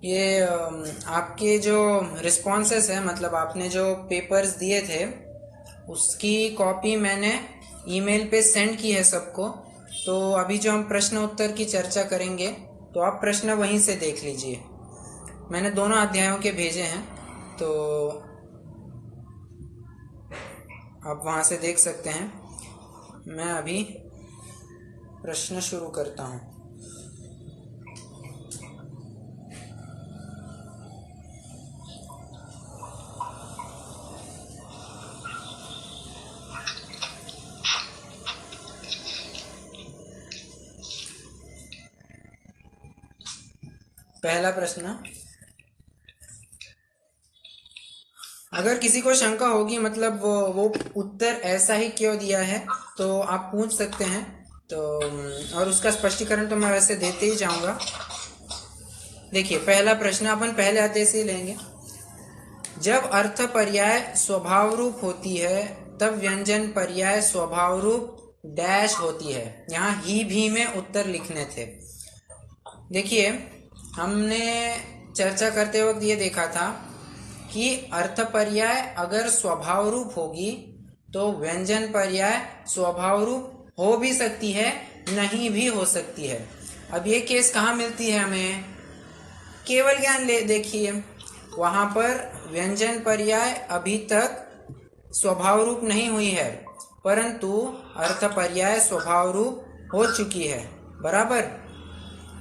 ये आपके जो रिस्पॉन्सेस है, मतलब आपने जो पेपर्स दिए थे उसकी कॉपी मैंने ईमेल पे सेंड की है सबको। तो अभी जो हम प्रश्न उत्तर की चर्चा करेंगे तो आप प्रश्न वहीं से देख लीजिए। मैंने दोनों अध्यायों के भेजे हैं, तो आप वहाँ से देख सकते हैं। मैं अभी प्रश्न शुरू करता हूँ। पहला प्रश्न, अगर किसी को शंका होगी मतलब वो उत्तर ऐसा ही क्यों दिया है तो आप पूछ सकते हैं। तो और उसका स्पष्टीकरण तो मैं वैसे देते ही जाऊंगा। देखिए, पहला प्रश्न अपन पहले अध्याय से ही लेंगे। जब अर्थ पर्याय स्वभाव रूप होती है तब व्यंजन पर्याय स्वभाव रूप डैश होती है। यहाँ ही भी में उत्तर लिखने थे। देखिए, हमने चर्चा करते वक्त ये देखा था कि अर्थ पर्याय अगर स्वभाव रूप होगी तो व्यंजन पर्याय स्वभाव रूप हो भी सकती है, नहीं भी हो सकती है। अब ये केस कहाँ मिलती है हमें? केवल ज्ञान ले देखिए, वहां पर व्यंजन पर्याय अभी तक स्वभाव रूप नहीं हुई है, परंतु अर्थ पर्याय स्वभाव रूप हो चुकी है। बराबर।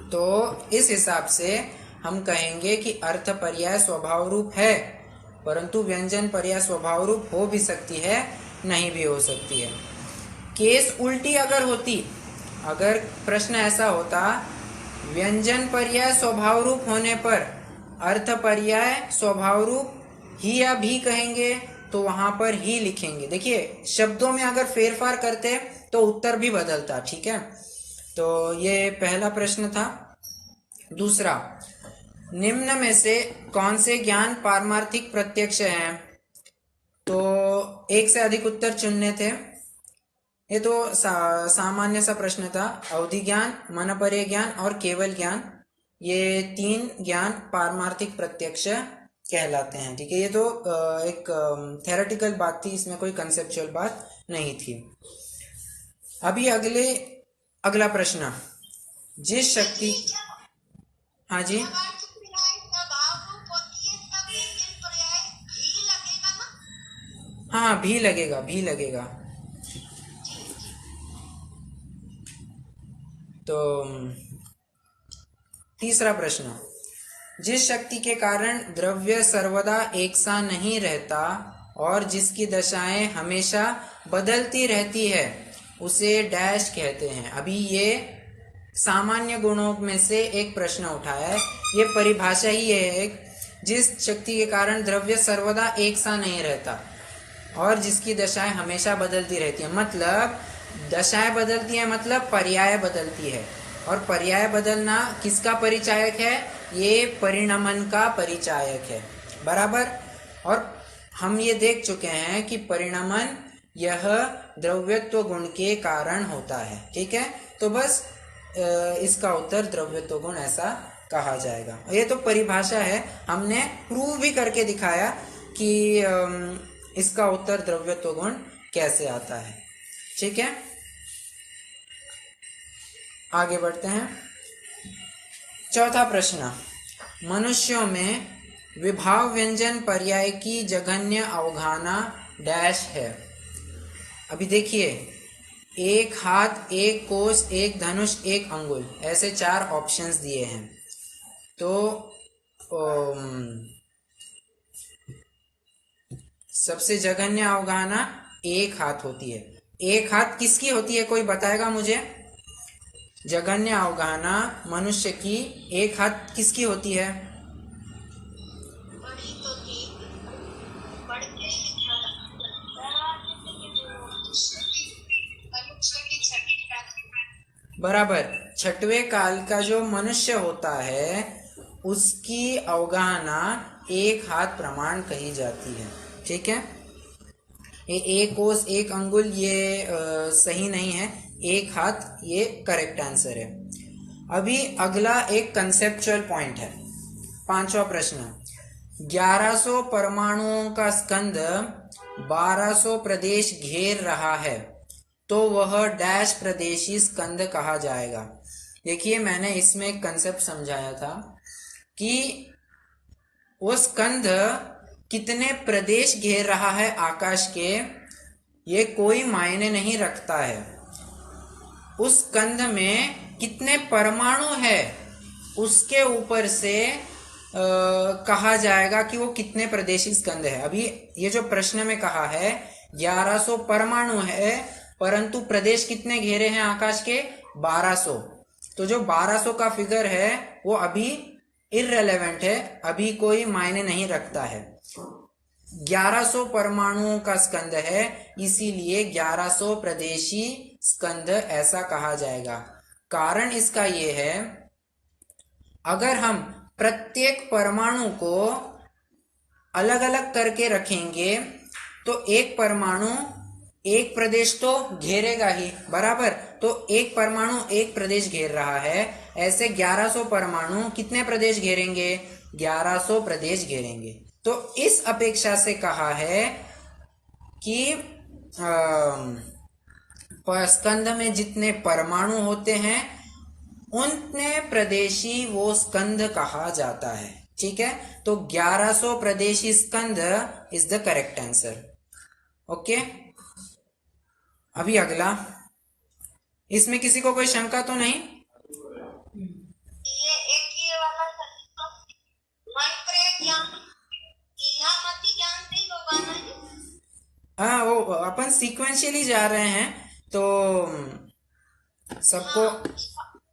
तो इस हिसाब से हम कहेंगे कि अर्थ पर्याय स्वभाव रूप है, परंतु व्यंजन पर्याय स्वभाव रूप हो भी सकती है, नहीं भी हो सकती है। केस उल्टी अगर होती, अगर प्रश्न ऐसा होता व्यंजन पर्याय स्वभाव रूप होने पर अर्थ पर्याय स्वभाव रूप ही या भी कहेंगे तो वहां पर ही लिखेंगे। देखिए, शब्दों में अगर फेरफार करते तो उत्तर भी बदलता। ठीक है, तो ये पहला प्रश्न था। दूसरा, निम्न में से कौन से ज्ञान पारमार्थिक प्रत्यक्ष हैं? तो एक से अधिक उत्तर चुनने थे। ये तो सामान्य सा प्रश्न था। अवधि ज्ञान, मनपर्य ज्ञान और केवल ज्ञान, ये तीन ज्ञान पारमार्थिक प्रत्यक्ष कहलाते हैं। ठीक है, ये तो एक थेरेटिकल बात थी, इसमें कोई कंसेप्चुअल बात नहीं थी। अभी अगला प्रश्न, जिस शक्ति, हाँ जी, हाँ भी लगेगा, भी लगेगा। तो तीसरा प्रश्न, जिस शक्ति के कारण द्रव्य सर्वदा एक सा नहीं रहता और जिसकी दशाएं हमेशा बदलती रहती है उसे डैश कहते हैं। अभी ये सामान्य गुणों में से एक प्रश्न उठाया है। ये परिभाषा ही है एक, जिस शक्ति के कारण द्रव्य सर्वदा एक सा नहीं रहता और जिसकी दशाएं हमेशा बदलती रहती है। मतलब दशाएं बदलती है मतलब पर्याय बदलती है, और पर्याय बदलना किसका परिचायक है? ये परिणमन का परिचायक है। बराबर। और हम ये देख चुके हैं कि परिणमन यह द्रव्यत्व गुण के कारण होता है। ठीक है, तो बस इसका उत्तर द्रव्यत्व गुण ऐसा कहा जाएगा। ये तो परिभाषा है, हमने प्रूव भी करके दिखाया कि इसका उत्तर द्रव्यत्व गुण कैसे आता है। ठीक है, आगे बढ़ते हैं। चौथा प्रश्न, मनुष्यों में विभाव व्यंजन पर्याय की जघन्य अवगाहना डैश है। अभी देखिए, एक हाथ, एक कोस, एक धनुष, एक अंगुल, ऐसे चार ऑप्शंस दिए हैं। तो सबसे जघन्य अवगाहना एक हाथ होती है। एक हाथ किसकी होती है, कोई बताएगा मुझे? जघन्य अवगाहना मनुष्य की एक हाथ किसकी होती है? बराबर। छठवें काल का जो मनुष्य होता है उसकी अवगाहना एक हाथ प्रमाण कही जाती है। ठीक है, ये एक कोस एक अंगुल ये सही नहीं है, एक हाथ ये करेक्ट आंसर है। अभी अगला एक कंसेप्चुअल पॉइंट है। 5वां प्रश्न, 1100 परमाणुओं का स्कंद 1200 प्रदेश घेर रहा है, तो वह डैश प्रदेशी स्कंद कहा जाएगा। देखिए, मैंने इसमें एक कंसेप्ट समझाया था कि वो स्कंद कितने प्रदेश घेर रहा है आकाश के, ये कोई मायने नहीं रखता है। उस स्कंद में कितने परमाणु है उसके ऊपर से कहा जाएगा कि वो कितने प्रदेशी स्कंद है। अभी ये जो प्रश्न में कहा है 1100 परमाणु है, परंतु प्रदेश कितने घेरे हैं आकाश के, 1200। तो जो 1200 का फिगर है वो अभी इररेलेवेंट है, अभी कोई मायने नहीं रखता है। 1100 परमाणुओं का स्कंद है, इसीलिए 1100 प्रदेशी स्कंद ऐसा कहा जाएगा। कारण इसका ये है, अगर हम प्रत्येक परमाणु को अलग अलग करके रखेंगे तो एक परमाणु एक प्रदेश तो घेरेगा ही, बराबर। तो एक परमाणु एक प्रदेश घेर रहा है, ऐसे 1100 परमाणु कितने प्रदेश घेरेंगे, 1100 प्रदेश घेरेंगे। तो इस अपेक्षा से कहा है कि स्कंद में जितने परमाणु होते हैं उतने प्रदेशी वो स्कंद कहा जाता है। ठीक है, तो 1100 प्रदेशी स्कंद is the correct answer. Okay, अभी अगला, इसमें किसी को कोई शंका तो नहीं? ये वाला ज्ञान से ही होगा ना? हाँ, वो अपन सीक्वेंशियली जा रहे हैं, तो सबको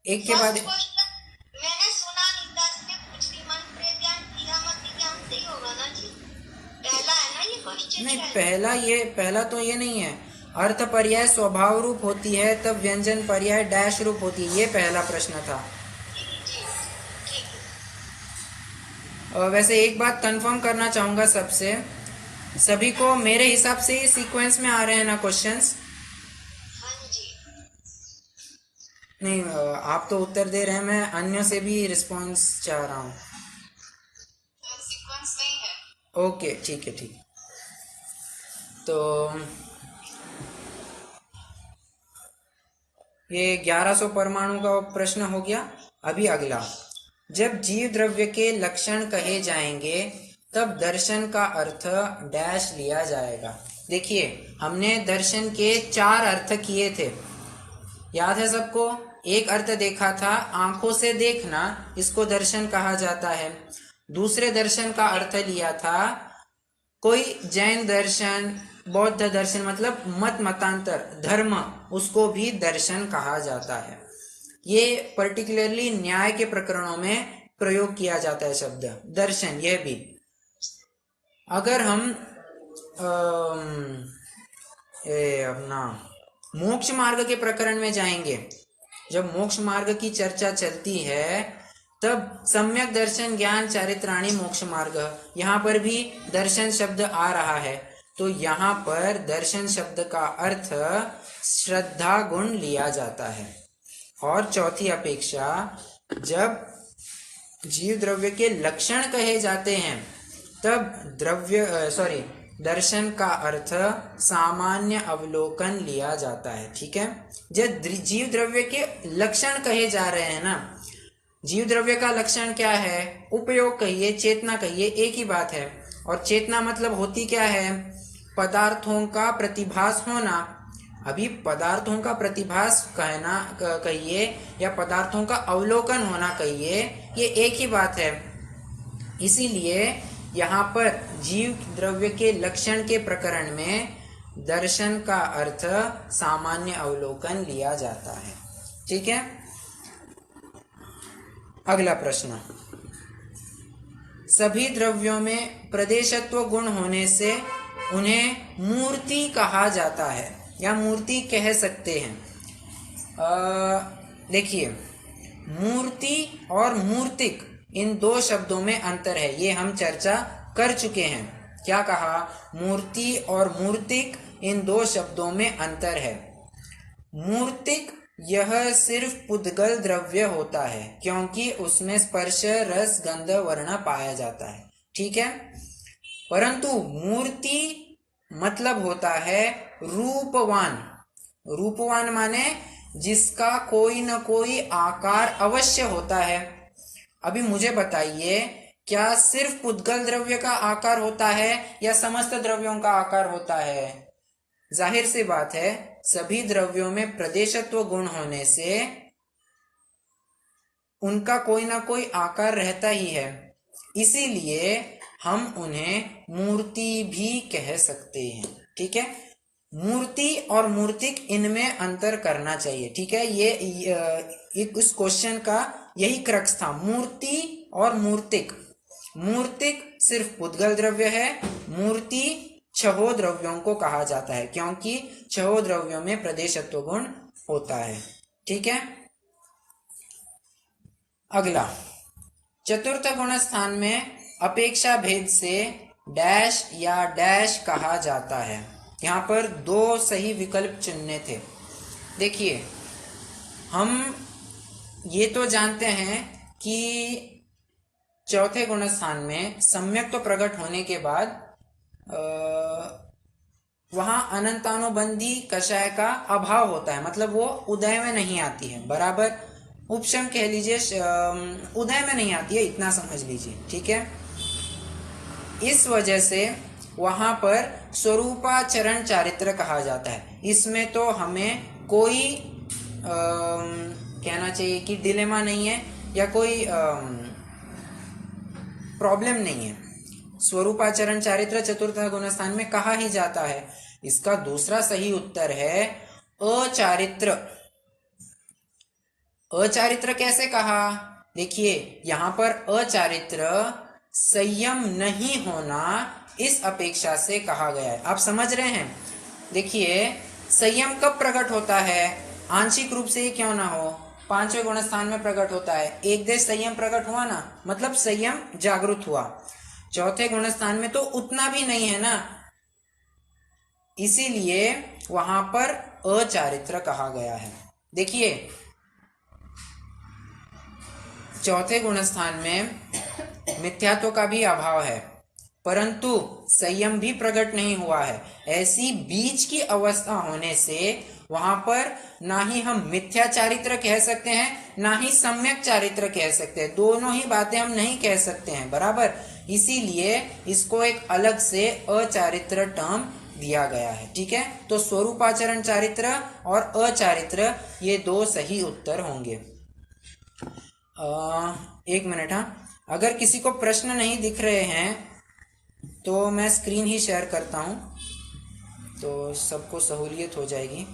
एक के बाद मैंने सुना नहीं था, इसमें कुछ भी मन प्रेत ज्ञान इहामती ज्ञान से ही होगा ना जी? पहला है ना ये क्वेश्चन? नहीं, पहला तो ये नहीं है। अर्थ पर्याय स्वभाव रूप होती है, तब व्यंजन पर्याय डैश रूप होती है, ये पहला प्रश्न था। वैसे एक बात कंफर्म करना चाहूंगा सबसे, सभी को मेरे हिसाब से ही सीक्वेंस में आ रहे हैं ना क्वेश्चंस? हाँ जी। नहीं, आप तो उत्तर दे रहे हैं, मैं अन्य से भी रिस्पांस चाह रहा हूँ। सीक्वेंस नहीं है। ओके, ठीक है, ठीक। तो ये 1100 परमाणु का प्रश्न हो गया। अभी अगला, जब जीव द्रव्य के लक्षण कहे जाएंगे तब दर्शन का अर्थ डैश लिया जाएगा। देखिए, हमने दर्शन के 4 अर्थ किए थे, याद है सबको? एक अर्थ देखा था आंखों से देखना, इसको दर्शन कहा जाता है। दूसरे दर्शन का अर्थ लिया था कोई जैन दर्शन, बौद्ध दर्शन, मतलब मत मतांतर धर्म, उसको भी दर्शन कहा जाता है। ये पर्टिकुलरली न्याय के प्रकरणों में प्रयोग किया जाता है शब्द दर्शन। यह भी अगर हम अपना मोक्ष मार्ग के प्रकरण में जाएंगे, जब मोक्ष मार्ग की चर्चा चलती है तब सम्यक दर्शन ज्ञान चारित्राणी मोक्ष मार्ग, यहाँ पर भी दर्शन शब्द आ रहा है। तो यहाँ पर दर्शन शब्द का अर्थ श्रद्धा गुण लिया जाता है। और चौथी अपेक्षा, जब जीव द्रव्य के लक्षण कहे जाते हैं तब दर्शन का अर्थ सामान्य अवलोकन लिया जाता है। ठीक है, जब जीव द्रव्य के लक्षण कहे जा रहे हैं ना, जीव द्रव्य का लक्षण क्या है, उपयोग कहिए, चेतना कहिए, एक ही बात है। और चेतना मतलब होती क्या है, पदार्थों का प्रतिभास होना। अभी पदार्थों का प्रतिभास कहना कहिए या पदार्थों का अवलोकन होना कहिए, ये एक ही बात है। इसीलिए यहाँ पर जीव द्रव्य के लक्षण के प्रकरण में दर्शन का अर्थ सामान्य अवलोकन लिया जाता है। ठीक है, अगला प्रश्न, सभी द्रव्यों में प्रदेशत्व गुण होने से उन्हें मूर्ति कहा जाता है या मूर्ति कह सकते हैं। देखिए, मूर्ति और मूर्तिक इन 2 शब्दों में अंतर है, ये हम चर्चा कर चुके हैं। क्या कहा, मूर्ति और मूर्तिक इन 2 शब्दों में अंतर है। मूर्तिक यह सिर्फ पुद्गल द्रव्य होता है क्योंकि उसमें स्पर्श रस गंध वर्ण पाया जाता है, ठीक है। परंतु मूर्ति मतलब होता है रूपवान। रूपवान माने जिसका कोई न कोई आकार अवश्य होता है। अभी मुझे बताइए, क्या सिर्फ पुद्गल द्रव्य का आकार होता है या समस्त द्रव्यों का आकार होता है? जाहिर सी बात है, सभी द्रव्यों में प्रदेशत्व गुण होने से उनका कोई ना कोई आकार रहता ही है, इसीलिए हम उन्हें मूर्ति भी कह सकते हैं, ठीक है। मूर्ति और मूर्तिक इनमें अंतर करना चाहिए, ठीक है। ये इस क्वेश्चन का यही क्रक्स था, मूर्ति और मूर्तिक। मूर्तिक सिर्फ पुद्गल द्रव्य है, मूर्ति छहो द्रव्यों को कहा जाता है क्योंकि छहो द्रव्यों में प्रदेशत्व गुण होता है, ठीक है। अगला, चतुर्थ गुण स्थान में अपेक्षा भेद से डैश या डैश कहा जाता है। यहाँ पर दो सही विकल्प चुनने थे। देखिए, हम ये तो जानते हैं कि चौथे गुण स्थान में सम्यक तो प्रकट होने के बाद वहां अनंतानुबंधी कषाय का अभाव होता है, मतलब वो उदय में नहीं आती है, बराबर उपशम कह लीजिए, उदय में नहीं आती है, इतना समझ लीजिए, ठीक है। इस वजह से वहां पर स्वरूपाचरण चारित्र कहा जाता है। इसमें तो हमें कोई कहना चाहिए कि डिलेमा नहीं है या कोई प्रॉब्लम नहीं है। स्वरूपाचरण चारित्र चतुर्थ गुण स्थान में कहा ही जाता है। इसका दूसरा सही उत्तर है अचारित्र। अचारित्र कैसे कहा? देखिए, यहां पर अचारित्र संयम नहीं होना इस अपेक्षा से कहा गया है। आप समझ रहे हैं? देखिए, संयम कब प्रकट होता है? आंशिक रूप से ही क्यों ना हो, पांचवें गुण स्थान में प्रकट होता है। एक देश संयम प्रकट हुआ ना, मतलब संयम जागृत हुआ। चौथे गुण स्थान में तो उतना भी नहीं है ना, इसीलिए वहां पर अचारित्र कहा गया है। देखिए, चौथे गुण स्थान में मिथ्यात्व का भी अभाव है, परंतु संयम भी प्रकट नहीं हुआ है। ऐसी बीच की अवस्था होने से वहां पर ना ही हम मिथ्या चारित्र कह सकते हैं, ना ही सम्यक चारित्र कह सकते हैं। दोनों ही बातें हम नहीं कह सकते हैं, बराबर। इसीलिए इसको एक अलग से अचारित्र टर्म दिया गया है, ठीक है। तो स्वरूपाचरण चारित्र और अचारित्र, ये दो सही उत्तर होंगे। एक मिनट, हाँ, अगर किसी को प्रश्न नहीं दिख रहे हैं तो मैं स्क्रीन ही शेयर करता हूं, तो सबको सहूलियत हो जाएगी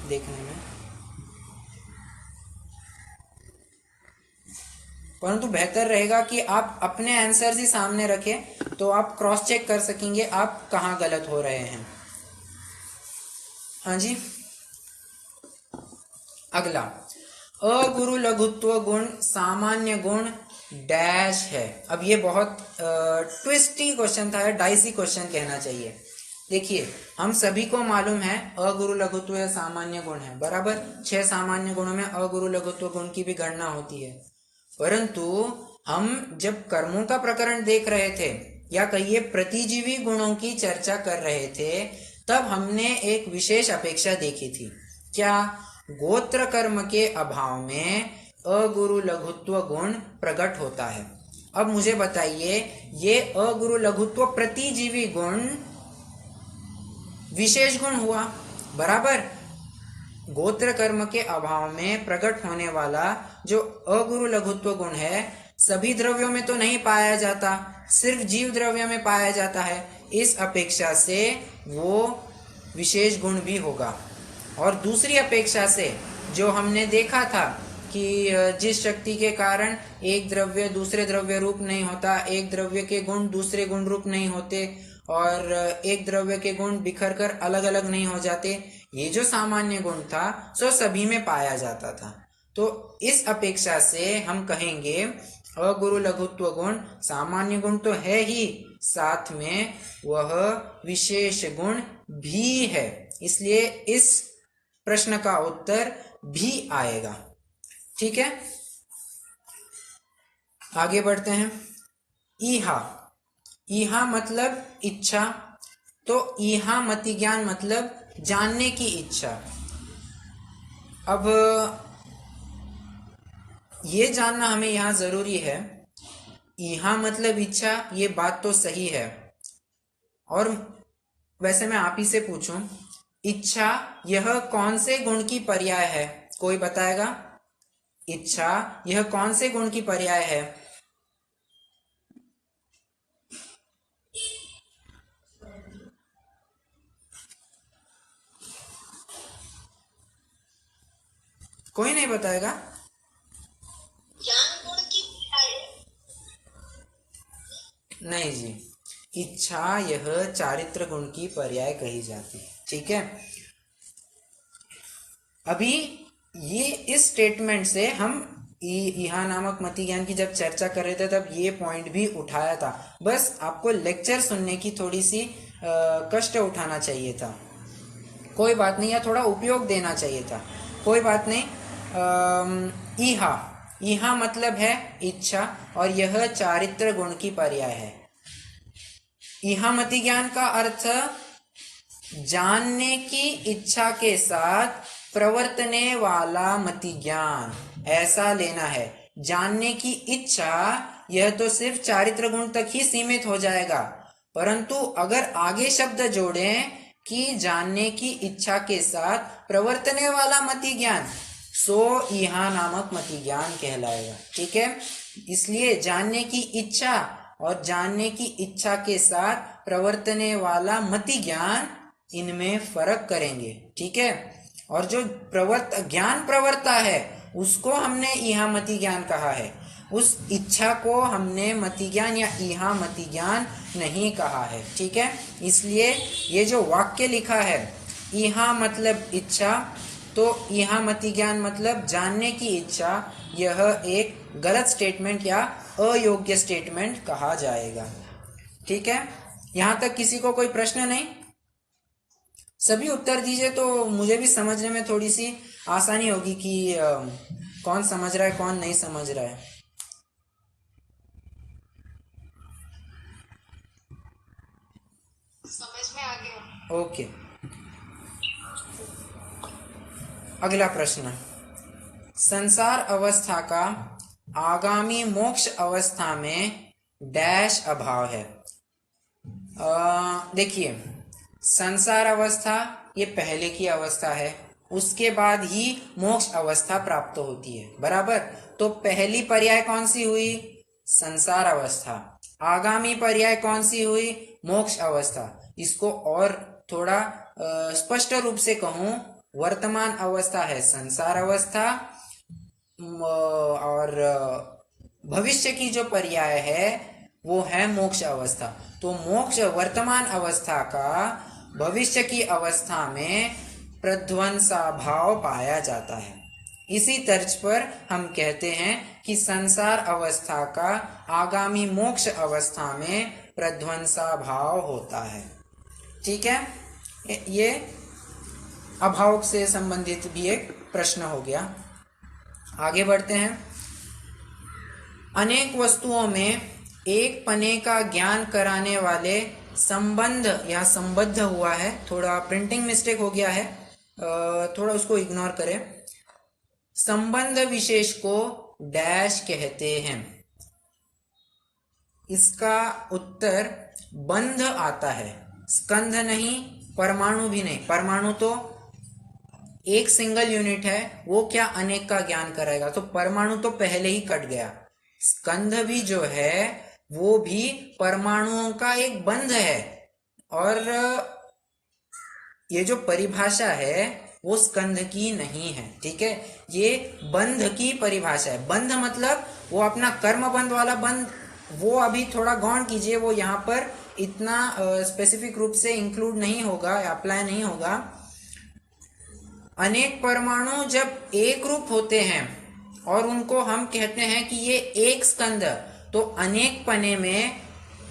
देखने में। परंतु बेहतर रहेगा कि आप अपने आंसर्स ही सामने रखें, तो आप क्रॉस चेक कर सकेंगे आप कहाँ गलत हो रहे हैं। हाँ जी, अगला, अगुरु लघुत्व गुण सामान्य गुण डैश है। अब ये बहुत ट्विस्टी क्वेश्चन था, डाइसी क्वेश्चन कहना चाहिए। देखिए, हम सभी को मालूम है अगुरु लघुत्व या सामान्य गुण है, बराबर। 6 सामान्य गुणों में अगुरु लघुत्व गुण की भी गणना होती है। परंतु हम जब कर्मों का प्रकरण देख रहे थे, या कहिए प्रतिजीवी गुणों की चर्चा कर रहे थे, तब हमने एक विशेष अपेक्षा देखी थी। क्या? गोत्र कर्म के अभाव में अगुरु लघुत्व गुण प्रकट होता है। अब मुझे बताइए, ये अगुरु लघुत्व प्रतिजीवी गुण विशेष गुण हुआ, बराबर। गोत्र कर्म के अभाव में प्रकट होने वाला जो अगुरु लघुत्व गुण है, सभी द्रव्यों में तो नहीं पाया जाता, सिर्फ जीव द्रव्य में पाया जाता है। इस अपेक्षा से वो विशेष गुण भी होगा। और दूसरी अपेक्षा से जो हमने देखा था कि जिस शक्ति के कारण एक द्रव्य दूसरे द्रव्य रूप नहीं होता, एक द्रव्य के गुण दूसरे गुण रूप नहीं होते, और एक द्रव्य के गुण बिखर कर अलग अलग नहीं हो जाते, ये जो सामान्य गुण था सो सभी में पाया जाता था। तो इस अपेक्षा से हम कहेंगे अगुरु लघुत्व गुण सामान्य गुण तो है ही, साथ में वह विशेष गुण भी है। इसलिए इस प्रश्न का उत्तर भी आएगा। ठीक है, आगे बढ़ते हैं। ईहा, ईहा मतलब इच्छा, तो ईहा मति ज्ञान मतलब जानने की इच्छा। अब ये जानना हमें यहाँ जरूरी है, ईहा मतलब इच्छा, ये बात तो सही है। और वैसे मैं आप ही से पूछूं, इच्छा यह कौन से गुण की पर्याय है? कोई बताएगा? इच्छा यह कौन से गुण की पर्याय है? कोई नहीं बताएगा? ज्ञान गुण की पर्याय। नहीं जी, इच्छा यह चारित्र गुण की पर्याय कही जाती है। ठीक है, अभी ये इस स्टेटमेंट से हम ईहा नामक मति ज्ञान की जब चर्चा कर रहे थे तब ये पॉइंट भी उठाया था। बस आपको लेक्चर सुनने की थोड़ी सी कष्ट उठाना चाहिए था, कोई बात नहीं, या थोड़ा उपयोग देना चाहिए था, कोई बात नहीं। ईहा, ईहा मतलब है इच्छा, और यह चारित्र गुण की पर्याय है। ईहा मति ज्ञान का अर्थ जानने की इच्छा के साथ प्रवर्तने वाला मति ज्ञान, ऐसा लेना है। जानने की इच्छा यह तो सिर्फ चारित्र गुण तक ही सीमित हो जाएगा, परंतु अगर आगे शब्द जोड़ें कि जानने की इच्छा के साथ प्रवर्तने वाला मति ज्ञान, सो ईहा नामक मति ज्ञान कहलाएगा। ठीक है, इसलिए जानने की इच्छा और जानने की इच्छा के साथ प्रवर्तने वाला मति ज्ञान, इनमें फर्क करेंगे। ठीक है, और जो ज्ञान प्रवर्ता है उसको हमने ईहा मति ज्ञान कहा है, उस इच्छा को हमने मति ज्ञान या ईहा मति ज्ञान नहीं कहा है। ठीक है, इसलिए ये जो वाक्य लिखा है ईहा मतलब इच्छा, तो ईहा मति ज्ञान मतलब जानने की इच्छा, यह एक गलत स्टेटमेंट या अयोग्य स्टेटमेंट कहा जाएगा। ठीक है, यहां तक किसी को कोई प्रश्न नहीं? सभी उत्तर दीजिए तो मुझे भी समझने में थोड़ी सी आसानी होगी कि कौन समझ रहा है कौन नहीं समझ रहा है। समझ में आ गया। ओके, अगला प्रश्न। संसार अवस्था का आगामी मोक्ष अवस्था में डैश अभाव है। देखिए, संसार अवस्था ये पहले की अवस्था है, उसके बाद ही मोक्ष अवस्था प्राप्त होती है, बराबर। तो पहली पर्याय कौन सी हुई? संसार अवस्था। आगामी पर्याय कौन सी हुई? मोक्ष अवस्था। इसको और थोड़ा स्पष्ट रूप से कहूं, वर्तमान अवस्था है संसार अवस्था, और भविष्य की जो पर्याय है वो है मोक्ष अवस्था। तो मोक्ष वर्तमान अवस्था का भविष्य की अवस्था में प्रध्वंसा भाव पाया जाता है। इसी तर्ज पर हम कहते हैं कि संसार अवस्था का आगामी मोक्ष अवस्था में प्रध्वंसा भाव होता है। ठीक है, ये अभाव से संबंधित भी एक प्रश्न हो गया। आगे बढ़ते हैं। अनेक वस्तुओं में एक पने का ज्ञान कराने वाले संबंध या संबद्ध हुआ है, थोड़ा प्रिंटिंग मिस्टेक हो गया है, थोड़ा उसको इग्नोर करें। संबंध विशेष को डैश कहते हैं। इसका उत्तर बंध आता है, स्कंध नहीं, परमाणु भी नहीं। परमाणु तो एक सिंगल यूनिट है, वो क्या अनेक का ज्ञान कराएगा, तो परमाणु तो पहले ही कट गया। स्कंध भी जो है वो भी परमाणुओं का एक बंध है, और ये जो परिभाषा है वो स्कंध की नहीं है। ठीक है, ये बंध की परिभाषा है। बंध मतलब वो अपना कर्म बंध वाला बंध, वो अभी थोड़ा गौर कीजिए, वो यहाँ पर इतना स्पेसिफिक रूप से इंक्लूड नहीं होगा, अप्लाई नहीं होगा। अनेक परमाणु जब एक रूप होते हैं और उनको हम कहते हैं कि ये एक स्कंध, तो अनेक पने में,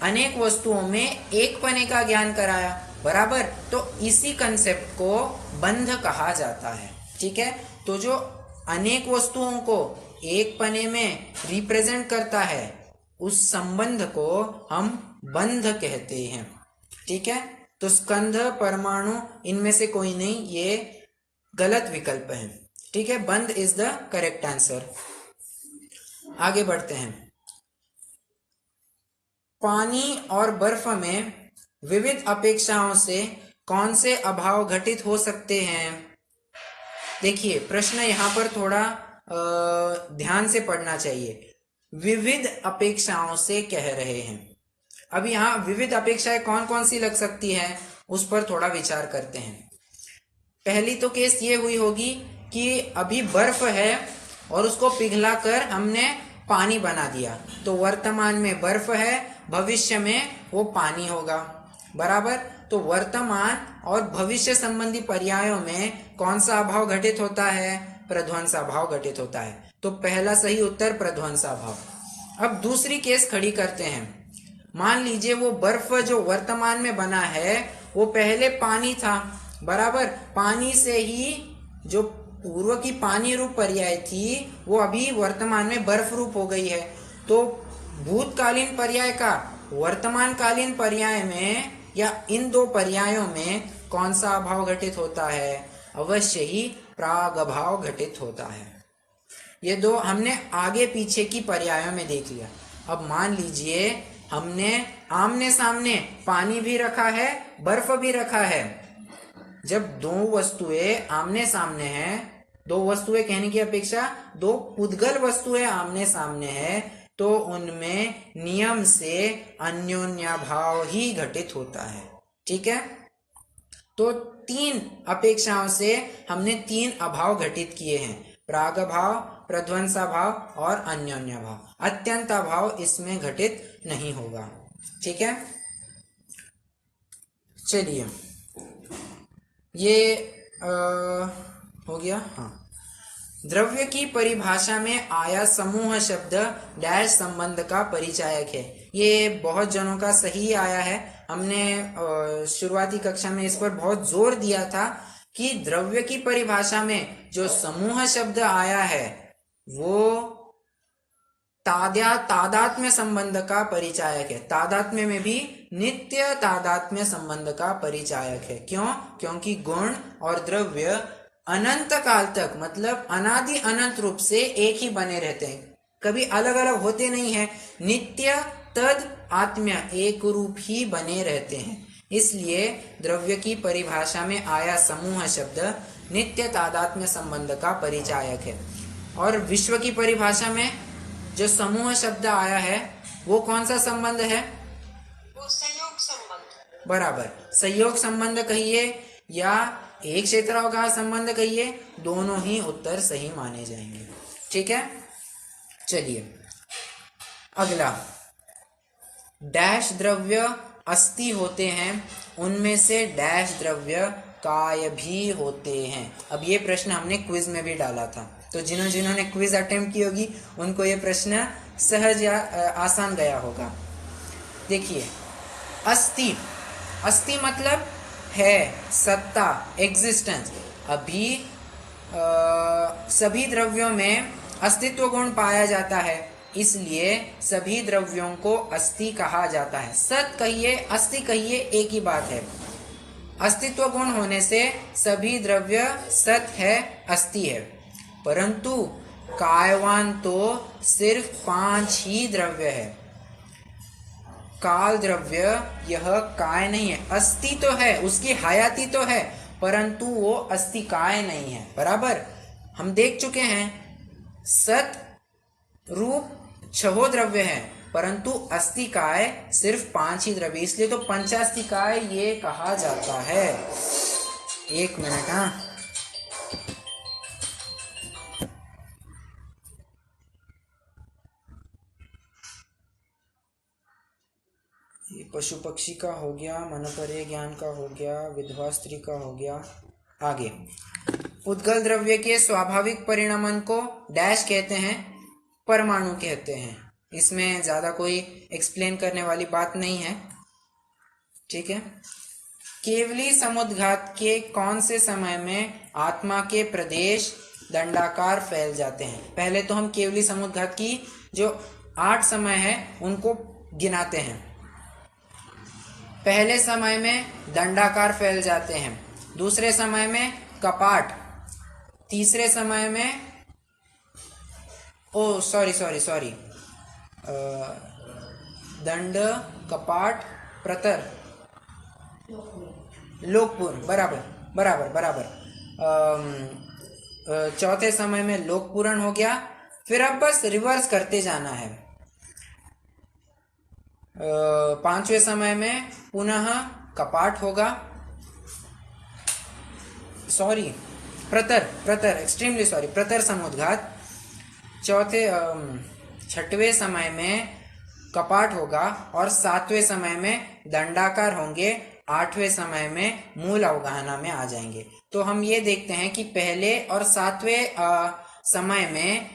अनेक वस्तुओं में एक पने का ज्ञान कराया, बराबर। तो इसी कंसेप्ट को बंध कहा जाता है। ठीक है। तो जो अनेक वस्तुओं को एक पने में रिप्रेजेंट करता है उस संबंध को हम बंध कहते हैं। ठीक है। तो स्कंध, परमाणु, इनमें से कोई नहीं, ये गलत विकल्प है। ठीक है, बंध इज द करेक्ट आंसर। आगे बढ़ते हैं। पानी और बर्फ में विविध अपेक्षाओं से कौन से अभाव घटित हो सकते हैं? देखिए, प्रश्न यहाँ पर थोड़ा ध्यान से पढ़ना चाहिए। विविध अपेक्षाओं से कह रहे हैं। अब यहाँ विविध अपेक्षाएं कौन कौन सी लग सकती है उस पर थोड़ा विचार करते हैं। पहली तो केस ये हुई होगी कि अभी बर्फ है और उसको पिघलाकर हमने पानी बना दिया, तो वर्तमान में बर्फ है, भविष्य में वो पानी होगा। बराबर। तो वर्तमान और भविष्य संबंधी पर्यायों में कौन सा अभाव घटित होता है? प्रध्वंस अभाव घटित होता है। तो पहला सही उत्तर प्रध्वंस अभाव। अब दूसरी केस खड़ी करते हैं। मान लीजिए वो बर्फ जो वर्तमान में बना है वो पहले पानी था। बराबर। पानी से ही जो पूर्व की पानी रूप पर्याय थी वो अभी वर्तमान में बर्फ रूप हो गई है। तो भूतकालीन पर्याय का वर्तमान कालीन पर्याय में या इन दो पर्यायों में कौन सा अभाव घटित होता है? अवश्य ही प्राग अभाव घटित होता है। ये दो हमने आगे पीछे की पर्यायों में देख लिया। अब मान लीजिए हमने आमने सामने पानी भी रखा है, बर्फ भी रखा है। जब दो वस्तुएं आमने सामने हैं, दो वस्तुएं कहने की अपेक्षा दो पुद्गल वस्तुएं आमने सामने है, तो उनमें नियम से अन्योन्याभाव ही घटित होता है। ठीक है। तो तीन अपेक्षाओं से हमने तीन अभाव घटित किए हैं, प्रागभाव, प्रध्वंसाभाव और अन्योन्याभाव। अत्यंत अभाव इसमें घटित नहीं होगा। ठीक है। चलिए, ये हो गया। हाँ, द्रव्य की परिभाषा में आया समूह शब्द डैश संबंध का परिचायक है। ये बहुत जनों का सही आया है। हमने शुरुआती कक्षा में इस पर बहुत जोर दिया था कि द्रव्य की परिभाषा में जो समूह शब्द आया है वो तादात्म्य संबंध का परिचायक है। तादात्म्य में भी नित्य तादात्म्य संबंध का परिचायक है। क्यों? क्योंकि गुण और द्रव्य अनंत काल तक, मतलब अनादि अनंत रूप से एक ही बने रहते हैं, कभी अलग अलग होते नहीं है। नित्य तद आत्म्य एक रूप ही बने रहते हैं। इसलिए द्रव्य की परिभाषा में आया समूह शब्द नित्य तादात्म्य संबंध का परिचायक है। और विश्व की परिभाषा में जो समूह शब्द आया है वो कौन सा संबंध है? वो संयोग संबंध। बराबर। संयोग संबंध कहिए या एक क्षेत्रावकाश संबंध कहिए, दोनों ही उत्तर सही माने जाएंगे। ठीक है। चलिए अगला, डैश द्रव्य अस्थि होते हैं, उनमें से डैश द्रव्य काय भी होते हैं। अब ये प्रश्न हमने क्विज में भी डाला था, तो जिन्होंने क्विज अटेम्प्ट की होगी उनको ये प्रश्न सहज या आसान गया होगा। देखिए, अस्थि, अस्थि मतलब है, सत्ता, एग्जिस्टेंस। अभी सभी द्रव्यों में अस्तित्व गुण पाया जाता है, इसलिए सभी द्रव्यों को अस्थि कहा जाता है। सत कहिए, अस्थि कहिए, एक ही बात है। अस्तित्व गुण होने से सभी द्रव्य सत है, अस्थि है। परंतु कायवान तो सिर्फ 5 ही द्रव्य है। काल द्रव्य यह काय नहीं है। अस्थि तो है, उसकी हयाती तो है, परंतु वो अस्थि काय नहीं है। बराबर। हम देख चुके हैं सत रूप 6 द्रव्य है, परंतु अस्थिकाय सिर्फ 5 ही द्रव्य, इसलिए तो पंचास्थिकाय ये कहा जाता है। एक मिनट। हाँ, ये पशु पक्षी का हो गया, मनोपर्य ज्ञान का हो गया, विधवा स्त्री का हो गया। आगे, उद्गल द्रव्य के स्वाभाविक परिणमन को डैश कहते हैं, परमाणु कहते हैं। इसमें ज्यादा कोई एक्सप्लेन करने वाली बात नहीं है। ठीक है। केवली समुद्घात के कौन से समय में आत्मा के प्रदेश दंडाकार फैल जाते हैं? पहले तो हम केवली समुद्घात की जो 8 समय है उनको गिनाते हैं। पहले समय में दंडाकार फैल जाते हैं, दूसरे समय में कपाट, तीसरे समय में सॉरी दंड, कपाट, प्रतर, लोकपूर्ण, बराबर। चौथे समय में लोकपूर्ण हो गया। फिर अब बस रिवर्स करते जाना है। 5वें समय में पुनः कपाट होगा, प्रतर समुद्घात। 6वें समय में कपाट होगा और 7वें समय में दंडाकार होंगे, 8वें समय में मूल अवगाहना में आ जाएंगे। तो हम ये देखते हैं कि पहले और 7वें समय में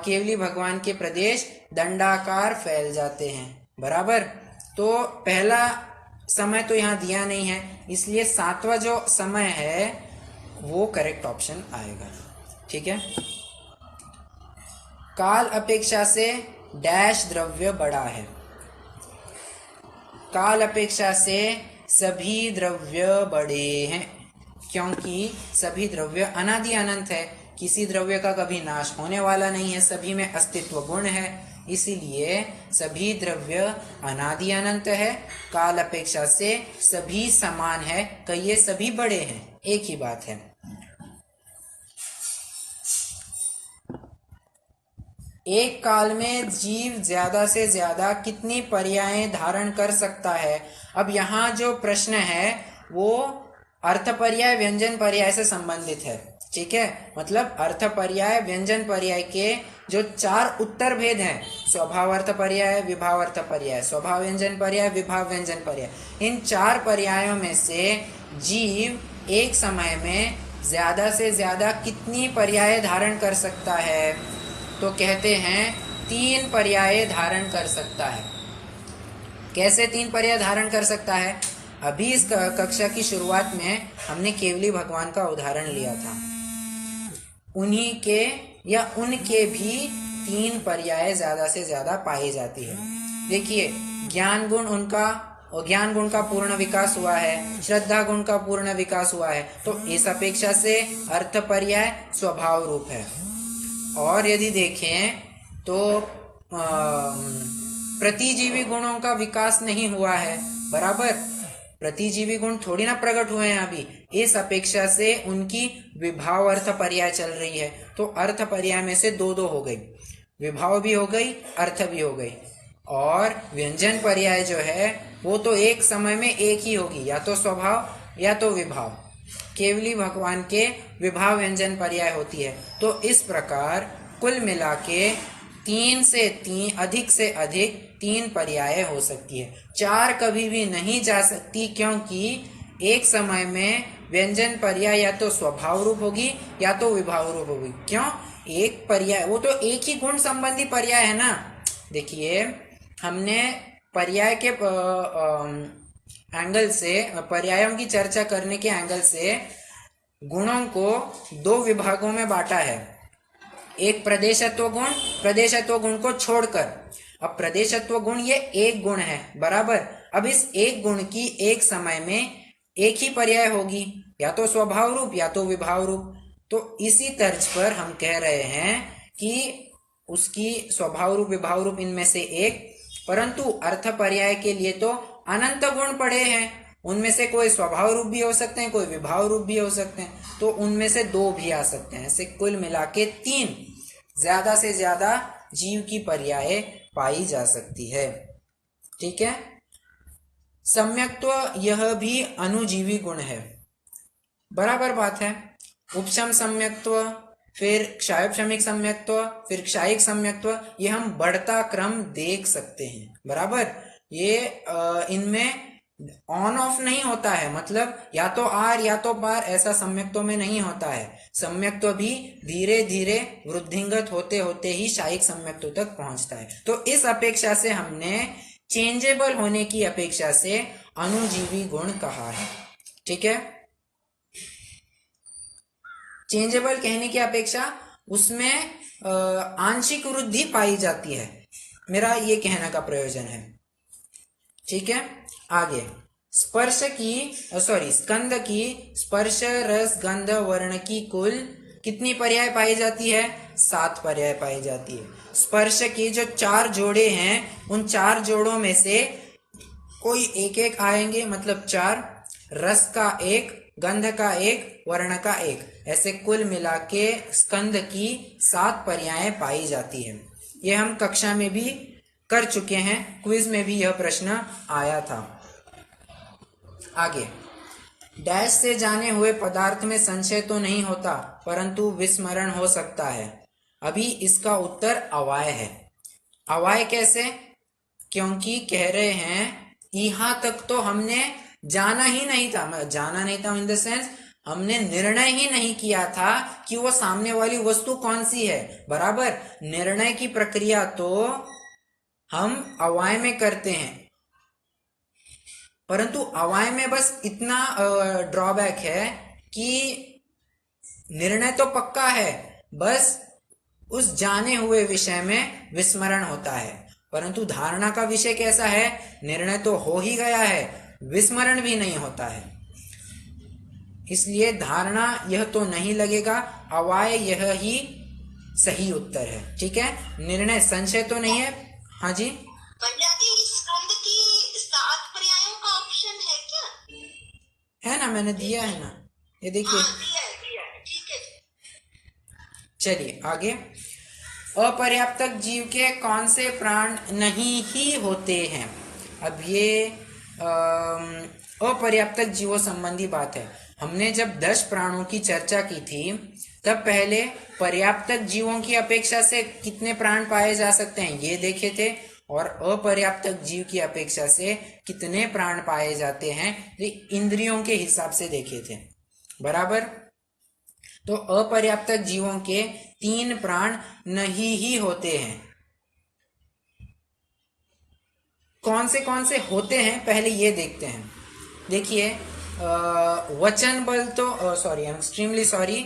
केवली भगवान के प्रदेश दंडाकार फैल जाते हैं, बराबर। तो पहला समय तो यहाँ दिया नहीं है, इसलिए 7वां जो समय है वो करेक्ट ऑप्शन आएगा। ठीक है। काल अपेक्षा से डैश द्रव्य बड़ा है। काल अपेक्षा से सभी द्रव्य बड़े हैं, क्योंकि सभी द्रव्य अनादि अनंत है, किसी द्रव्य का कभी नाश होने वाला नहीं है, सभी में अस्तित्व गुण है, इसीलिए सभी द्रव्य अनादि अनंत है। काल अपेक्षा से सभी समान है, कहिए सभी बड़े हैं, एक ही बात है। एक काल में जीव ज्यादा से ज्यादा कितनी पर्यायें धारण कर सकता है? अब यहाँ जो प्रश्न है वो अर्थ पर्याय व्यंजन पर्याय से संबंधित है। ठीक है, मतलब अर्थ पर्याय व्यंजन पर्याय के जो 4 उत्तर भेद हैं, स्वभाव अर्थ पर्याय, विभाव अर्थ पर्याय, स्वभाव व्यंजन पर्याय, विभाव व्यंजन पर्याय, इन 4 पर्यायों में से जीव एक समय में ज्यादा से ज्यादा कितनी पर्याय धारण कर सकता है? तो कहते हैं 3 पर्याय धारण कर सकता है। कैसे 3 पर्याय धारण कर सकता है? अभी इस कक्षा की शुरुआत में हमने केवली भगवान का उदाहरण लिया था, उन्हीं के या उनके भी 3 पर्याय ज्यादा से ज्यादा पाई जाती है। देखिए, ज्ञान गुण का पूर्ण विकास हुआ है, श्रद्धा गुण का पूर्ण विकास हुआ है, तो इस अपेक्षा से अर्थ पर्याय स्वभाव रूप है। और यदि देखें तो प्रतिजीवी गुणों का विकास नहीं हुआ है, बराबर। प्रतिजीवी गुण थोड़ी ना प्रकट हुए हैं अभी, इस अपेक्षा से उनकी विभाव अर्थ पर्याय चल रही है, तो अर्थ पर्याय में से 2 हो गई, विभाव भी हो गई, अर्थ भी हो गई। और व्यंजन पर्याय जो है वो तो एक समय में एक ही होगी, या तो स्वभाव या तो विभाव। केवली भगवान के विभाव व्यंजन पर्याय होती है। तो इस प्रकार कुल मिला के 3 से अधिक 3 पर्याय हो सकती है, 4 कभी भी नहीं जा सकती, क्योंकि एक समय में व्यंजन पर्याय या तो स्वभाव रूप होगी या तो विभाव रूप होगी। क्यों? एक पर्याय वो तो एक ही गुण संबंधी पर्याय है ना। देखिए, हमने पर्याय के एंगल से, पर्यायों की चर्चा करने के एंगल से गुणों को 2 विभागों में बांटा है। एक प्रदेशत्व गुण को छोड़कर, अब प्रदेशत्व गुण ये एक गुण है, बराबर। अब इस एक गुण की एक समय में एक ही पर्याय होगी, या तो स्वभाव रूप या तो विभाव रूप। तो इसी तर्ज पर हम कह रहे हैं कि उसकी स्वभाव रूप विभाव रूप इनमें से एक, परंतु अर्थ पर्याय के लिए तो अनंत गुण पड़े हैं, उनमें से कोई स्वभाव रूप भी हो सकते हैं, कोई विभाव रूप भी हो सकते हैं, तो उनमें से 2 भी आ सकते हैं। ऐसे कुल मिला के 3 ज्यादा से ज्यादा जीव की पर्याय पाई जा सकती है। ठीक है। सम्यक्त्व यह भी अनुजीवी गुण है, बराबर बात है। उपशम सम्यक्त्व, फिर क्षायोपशमिक सम्यक्त्व, फिर क्षायिक सम्यक्त्व, ये हम बढ़ता क्रम देख सकते हैं, बराबर। ये इनमें ऑन ऑफ नहीं होता है, मतलब या तो आर या तो पार, ऐसा सम्यक्त्व में नहीं होता है। सम्यक्त्व भी धीरे धीरे वृद्धिंगत होते होते ही क्षायिक सम्यक्त्व तक पहुंचता है। तो इस अपेक्षा से हमने चेंजेबल होने की अपेक्षा से अनुजीवी गुण कहा है। ठीक है। चेंजेबल कहने की अपेक्षा उसमें आंशिक वृद्धि पाई जाती है, मेरा ये कहने का प्रयोजन है। ठीक है, आगे स्कंद की स्पर्श रस गंध वर्ण की कुल कितनी पर्याय पाई जाती है? 7 पर्याय पाई जाती है। स्पर्श की जो 4 जोड़े हैं, उन 4 जोड़ों में से कोई एक एक आएंगे, मतलब 4, रस का 1, गंध का 1, वर्ण का 1, ऐसे कुल मिला के स्कंद की 7 पर्याय पाई जाती है। ये हम कक्षा में भी कर चुके हैं, क्विज में भी यह प्रश्न आया था। आगे, डैश से जाने हुए पदार्थ में संशय तो नहीं होता, परंतु विस्मरण हो सकता है। अभी इसका उत्तर अवाय है। अवाय कैसे? क्योंकि कह रहे हैं यहां तक तो हमने जाना ही नहीं था, जाना नहीं था इन द सेंस हमने निर्णय ही नहीं किया था कि वो सामने वाली वस्तु कौन सी है। बराबर, निर्णय की प्रक्रिया तो हम अवाय में करते हैं, परंतु अवाय में बस इतना ड्रॉबैक है कि निर्णय तो पक्का है, बस उस जाने हुए विषय में विस्मरण होता है। परंतु धारणा का विषय कैसा है? निर्णय तो हो ही गया है, विस्मरण भी नहीं होता है। इसलिए धारणा यह तो नहीं लगेगा, अवाय यह ही सही उत्तर है। ठीक है, निर्णय संशय तो नहीं है। हाँ जी, पंजाबी स्कंद की 7 पर्यायों का ऑप्शन है क्या? है ना, मैंने दिया है ना, ये देखिए। दिया है, ठीक है। चलिए आगे, अपर्याप्तक जीव के कौन से प्राण नहीं ही होते हैं? अब ये अपर्याप्तक जीवों संबंधी बात है। हमने जब 10 प्राणों की चर्चा की थी, तब पहले पर्याप्तक जीवों की अपेक्षा से कितने प्राण पाए जा सकते हैं ये देखे थे, और अपर्याप्तक जीव की अपेक्षा से कितने प्राण पाए जाते हैं ये इंद्रियों के हिसाब से देखे थे। बराबर, तो अपर्याप्तक जीवों के 3 प्राण नहीं ही होते हैं। कौन से होते हैं पहले ये देखते हैं। देखिए, वचन बल तो sorry, I am extremely sorry,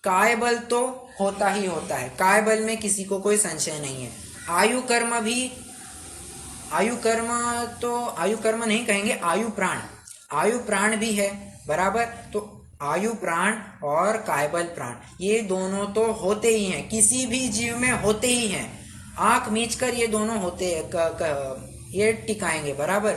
काय बल तो होता ही होता है, काय बल में किसी को कोई संशय नहीं है। आयु कर्म भी, आयु कर्म नहीं कहेंगे, आयु प्राण भी है। बराबर, तो आयु प्राण और कायबल प्राण ये दोनों तो होते ही हैं, किसी भी जीव में होते ही हैं। आंख मीचकर ये दोनों होते हैं, ये टिकाएंगे। बराबर,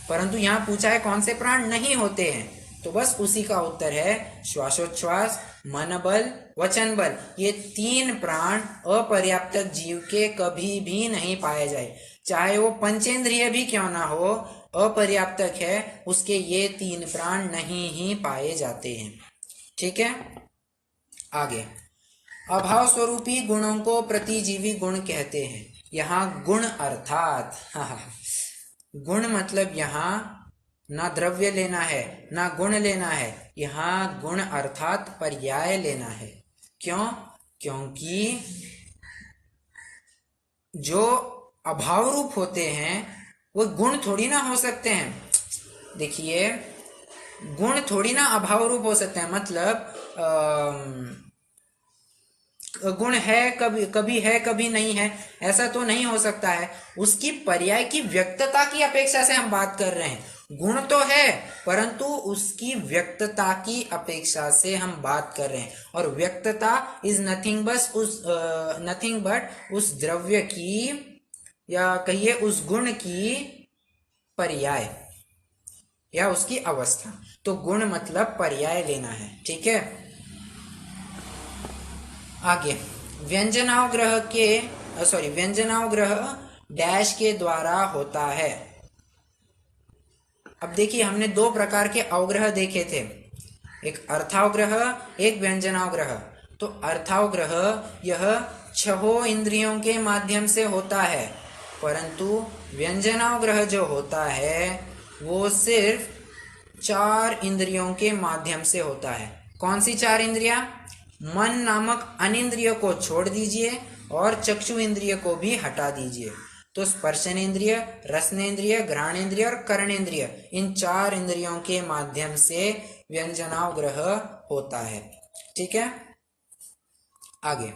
परंतु यहाँ पूछा है कौन से प्राण नहीं होते हैं, तो बस उसी का उत्तर है श्वासोच्छ्वास, मन बल, वचन बल। ये 3 प्राण अपर्याप्तक जीव के कभी भी नहीं पाए जाए, चाहे वो पंचेंद्रिय भी क्यों ना हो, अपर्याप्तक है, उसके ये 3 प्राण नहीं ही पाए जाते हैं। ठीक है, आगे, अभाव स्वरूपी गुणों को प्रतिजीवी गुण कहते हैं। यहाँ गुण अर्थात गुण मतलब यहाँ ना द्रव्य लेना है ना गुण लेना है, यहाँ गुण अर्थात पर्याय लेना है। क्यों? क्योंकि जो अभाव रूप होते हैं वो गुण थोड़ी ना हो सकते हैं। देखिए, गुण थोड़ी ना अभाव रूप हो सकते हैं, मतलब गुण है कभी है कभी नहीं है, ऐसा तो नहीं हो सकता है। उसकी पर्याय की व्यक्तता की अपेक्षा से हम बात कर रहे हैं। गुण तो है, परंतु उसकी व्यक्तता की अपेक्षा से हम बात कर रहे हैं, और व्यक्तता इज नथिंग बट उस द्रव्य की, या कहिए उस गुण की पर्याय या उसकी अवस्था। तो गुण मतलब पर्याय लेना है। ठीक है, आगे, व्यंजनावग्रह डैश के द्वारा होता है। अब देखिए, हमने 2 प्रकार के अवग्रह देखे थे, एक अर्थावग्रह, एक व्यंजनावग्रह। तो अर्थावग्रह यह 6 इंद्रियों के माध्यम से होता है, परंतु व्यंजनावग्रह जो होता है वो सिर्फ 4 इंद्रियों के माध्यम से होता है। कौन सी 4 इंद्रियां? मन नामक अनिंद्रिय को छोड़ दीजिए और चक्षु इंद्रिय को भी हटा दीजिए। तो स्पर्शनेन्द्रिय, रसनेन्द्रिय, घ्राणेन्द्रिय और कर्णेन्द्रिय, इन 4 इंद्रियों के माध्यम से व्यंजनावग्रह होता है। ठीक है, आगे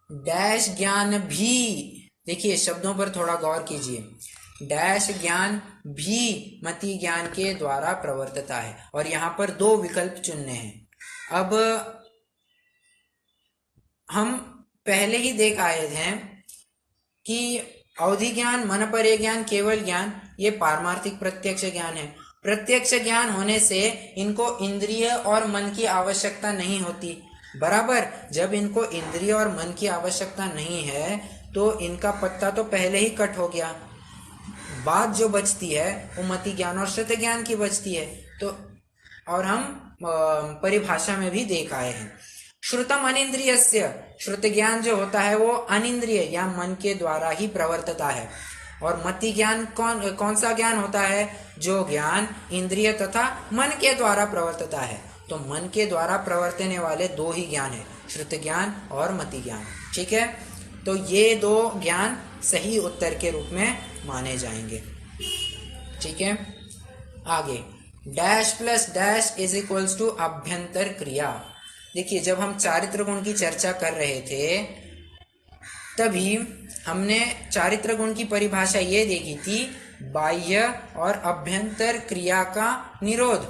डैश ज्ञान भी, देखिए शब्दों पर थोड़ा गौर कीजिए। डैश ज्ञान भी मति ज्ञान के द्वारा प्रवर्तता है, और यहाँ पर 2 विकल्प चुनने हैं। अब हम पहले ही देख आए थे कि अवधि ज्ञान, मन परे ज्ञान, केवल ज्ञान, ये पारमार्थिक प्रत्यक्ष ज्ञान है। प्रत्यक्ष ज्ञान होने से इनको इंद्रिय और मन की आवश्यकता नहीं होती। बराबर, जब इनको इंद्रिय और मन की आवश्यकता नहीं है तो इनका पत्ता तो पहले ही कट हो गया। बात जो बचती है वो मति ज्ञान और श्रुत ज्ञान की बचती है। तो और हम परिभाषा में भी देख आए हैं, श्रुतम अनिंद्रियस्य, श्रुत ज्ञान जो होता है वो अनिंद्रिय या मन के द्वारा ही प्रवर्तता है। और मति ज्ञान कौन सा ज्ञान होता है? जो ज्ञान इंद्रिय तथा मन के द्वारा प्रवर्तता है। तो मन के द्वारा प्रवर्तने वाले 2 ही ज्ञान है, श्रुत ज्ञान और मति ज्ञान। ठीक है, तो ये 2 ज्ञान सही उत्तर के रूप में माने जाएंगे। ठीक है, आगे dash plus dash is equals to अभ्यंतर क्रिया। देखिए, जब हम चारित्र गुण की चर्चा कर रहे थे तभी हमने चारित्र गुण की परिभाषा ये देखी थी, बाह्य और अभ्यंतर क्रिया का निरोध।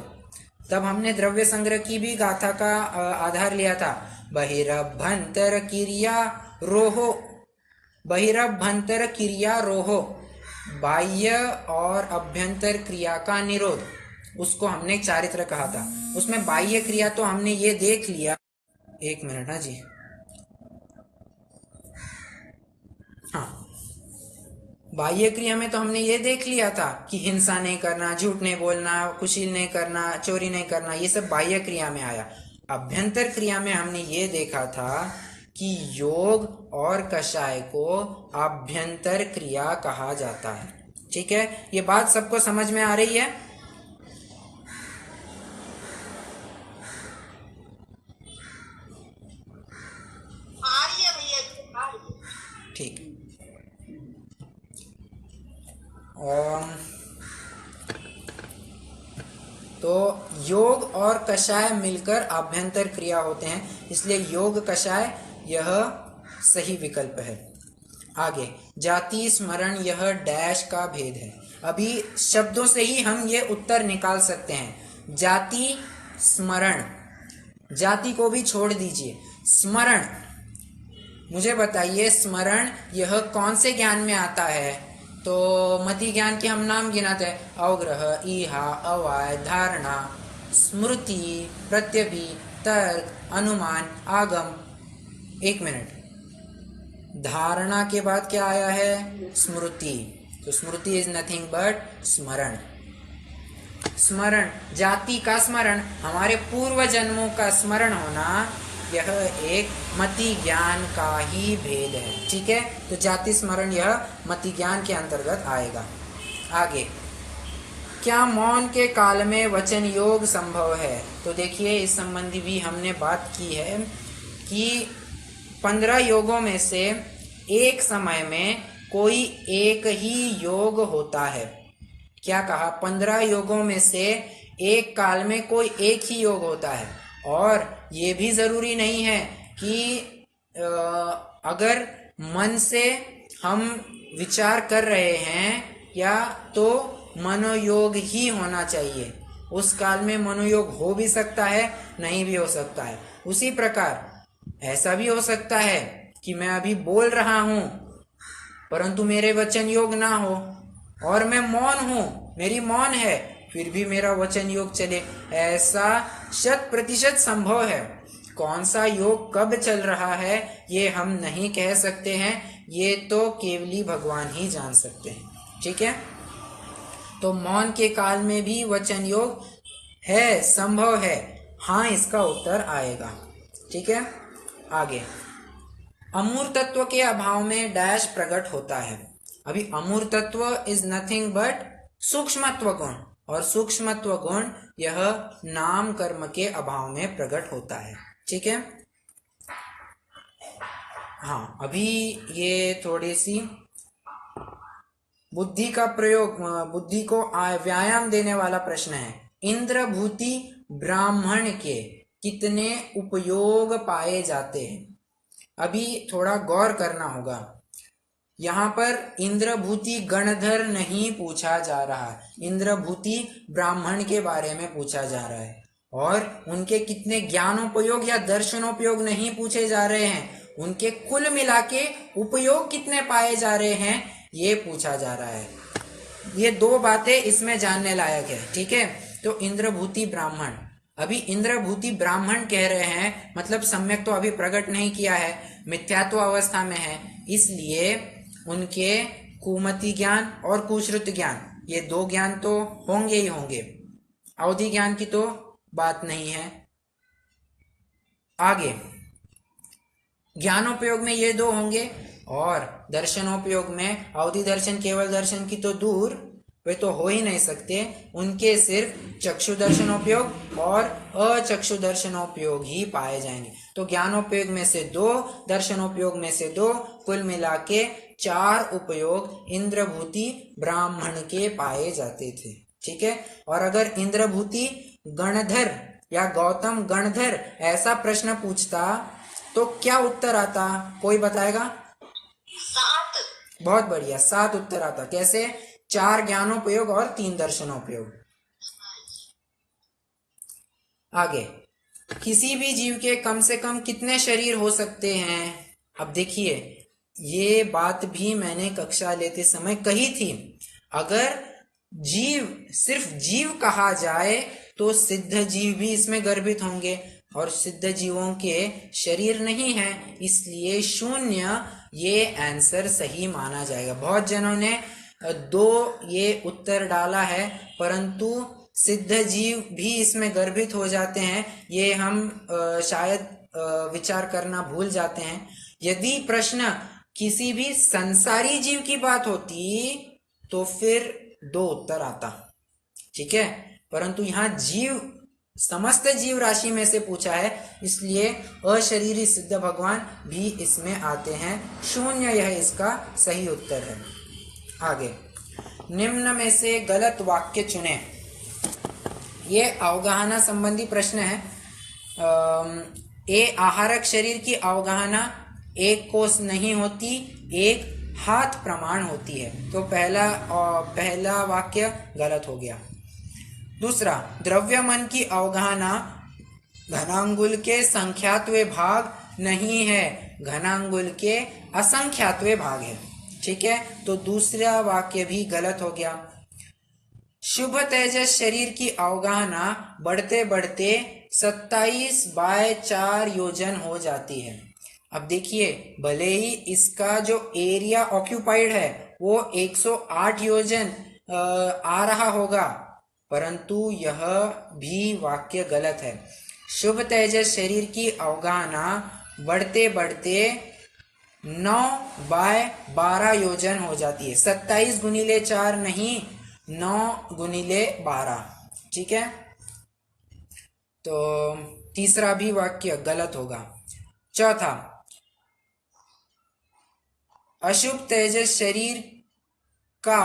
तब हमने द्रव्य संग्रह की भी गाथा का आधार लिया था, बहिरभ्यंतर क्रिया रोहो, बहिरभ्यंतर क्रिया रोहो, बाह्य और अभ्यंतर क्रिया का निरोध, उसको हमने चारित्र कहा था। उसमें बाह्य क्रिया तो हमने ये देख लिया, 1 मिनट, हाँ जी, हाँ, बाह्य क्रिया में तो हमने ये देख लिया था कि हिंसा नहीं करना, झूठ नहीं बोलना, कुशील नहीं करना, चोरी नहीं करना, ये सब बाह्य क्रिया में आया। अभ्यंतर क्रिया में हमने ये देखा था कि योग और कषाय को अभ्यंतर क्रिया कहा जाता है। ठीक है, ये बात सबको समझ में आ रही है? ठीक, तो योग और कषाय मिलकर आभ्यंतर क्रिया होते हैं, इसलिए योग कषाय यह सही विकल्प है। आगे जाति स्मरण, यह डैश का भेद है। अभी शब्दों से ही हम ये उत्तर निकाल सकते हैं। जाति स्मरण, जाति को भी छोड़ दीजिए, स्मरण, मुझे बताइए स्मरण यह कौन से ज्ञान में आता है? तो मति ज्ञान के हम नाम गिनाते हैं, अवग्रह, ईहा, अवाय, धारणा, स्मृति, प्रत्यभि, तर्क, अनुमान, आगम। 1 मिनट, धारणा के बाद क्या आया है? स्मृति। तो स्मृति इज नथिंग बट स्मरण। स्मरण, जाति का स्मरण, हमारे पूर्व जन्मों का स्मरण होना, यह एक मति ज्ञान का ही भेद है। ठीक है, तो जाति स्मरण यह मति ज्ञान के अंतर्गत आएगा। आगे, क्या मौन के काल में वचन योग संभव है? तो देखिए, इस संबंधी भी हमने बात की है कि 15 योगों में से एक समय में कोई एक ही योग होता है। क्या कहा? 15 योगों में से एक काल में कोई एक ही योग होता है। और ये भी जरूरी नहीं है कि अगर मन से हम विचार कर रहे हैं या तो मनोयोग ही होना चाहिए। उस काल में मनोयोग हो भी सकता है, नहीं भी हो सकता है। उसी प्रकार ऐसा भी हो सकता है कि मैं अभी बोल रहा हूं परंतु मेरे वचन योग ना हो, और मैं मौन हूं, मेरी मौन है, फिर भी मेरा वचन योग चले। ऐसा 100% संभव है। कौन सा योग कब चल रहा है ये हम नहीं कह सकते हैं, ये तो केवली भगवान ही जान सकते हैं। ठीक है, तो मौन के काल में भी वचन योग है, संभव है, हाँ, इसका उत्तर आएगा। ठीक है, आगे, अमूर्तत्व के अभाव में डैश प्रकट होता है। अभी अमूर्तत्व इज नथिंग बट सूक्ष्मत्व गुण, और सूक्ष्मत्व गुण यह नाम कर्म के अभाव में प्रकट होता है। ठीक है, हाँ, अभी ये थोड़ी सी बुद्धि का प्रयोग, बुद्धि को व्यायाम देने वाला प्रश्न है। इंद्रभूति ब्राह्मण के कितने उपयोग पाए जाते हैं? अभी थोड़ा गौर करना होगा। यहाँ पर इंद्रभूति गणधर नहीं पूछा जा रहा, इंद्रभूति ब्राह्मण के बारे में पूछा जा रहा है। और उनके कितने ज्ञानोपयोग या दर्शनोपयोग नहीं पूछे जा रहे हैं, उनके कुल मिला के उपयोग कितने पाए जा रहे हैं ये पूछा जा रहा है। ये दो बातें इसमें जानने लायक है, ठीक है। तो इंद्रभूति ब्राह्मण, अभी इंद्रभूति ब्राह्मण कह रहे हैं, मतलब सम्यक तो अभी प्रकट नहीं किया है, मिथ्यात्व अवस्था में है, इसलिए उनके कुमति ज्ञान और कुश्रुत ज्ञान, ये दो ज्ञान तो होंगे ही होंगे। अवधि ज्ञान की तो बात नहीं है। आगे ज्ञानोपयोग में ये दो होंगे, और दर्शनोपयोग में अवधि दर्शन, केवल दर्शन की तो दूर, वे तो हो ही नहीं सकते। उनके सिर्फ चक्षु दर्शनोपयोग और अचक्षु दर्शनोपयोग ही पाए जाएंगे। तो ज्ञानोपयोग में से दो, दर्शनोपयोग में से दो, कुल मिला के 4 उपयोग इंद्रभूति ब्राह्मण के पाए जाते थे, ठीक है। और अगर इंद्रभूति गणधर या गौतम गणधर ऐसा प्रश्न पूछता तो क्या उत्तर आता, कोई बताएगा? 7। बहुत बढ़िया, 7 उत्तर आता। कैसे? 4 ज्ञानोपयोग और 3 दर्शनोपयोग। आगे, किसी भी जीव के कम से कम कितने शरीर हो सकते हैं? अब देखिए, ये बात भी मैंने कक्षा लेते समय कही थी। अगर जीव सिर्फ जीव कहा जाए तो सिद्ध जीव भी इसमें गर्भित होंगे, और सिद्ध जीवों के शरीर नहीं है, इसलिए 0 ये आंसर सही माना जाएगा। बहुत जनों ने 2 ये उत्तर डाला है, परंतु सिद्ध जीव भी इसमें गर्भित हो जाते हैं, ये हम शायद विचार करना भूल जाते हैं। यदि प्रश्न किसी भी संसारी जीव की बात होती तो फिर 2 उत्तर आता, ठीक है। परंतु यहाँ जीव, समस्त जीव राशि में से पूछा है, इसलिए अशरीरी सिद्ध भगवान भी इसमें आते हैं। 0 यह इसका सही उत्तर है। आगे, निम्न में से गलत वाक्य चुने। ये अवगाहना संबंधी प्रश्न है। आहारक शरीर की अवगाहना 1 कोस नहीं होती, 1 हाथ प्रमाण होती है। तो पहला वाक्य गलत हो गया। दूसरा, द्रव्य मन की अवगाहना घनांगुल के संख्यात्वे भाग नहीं है, घनांगुल के असंख्यात्वे भाग है, ठीक है। तो दूसरा वाक्य भी गलत हो गया। शुभ तेजस शरीर की अवगाहना बढ़ते बढ़ते 27/4 योजन हो जाती है। अब देखिए, भले ही इसका जो एरिया ऑक्यूपाइड है वो 108 योजन आ रहा होगा, परंतु यह भी वाक्य गलत है। शुभ तेजस शरीर की अवगाहना बढ़ते बढ़ते 9/12 योजन हो जाती है। 27 गुणिले 4 नहीं, 9 गुणिले 12, ठीक है। तो तीसरा भी वाक्य गलत होगा। चौथा, अशुभ तेजस शरीर का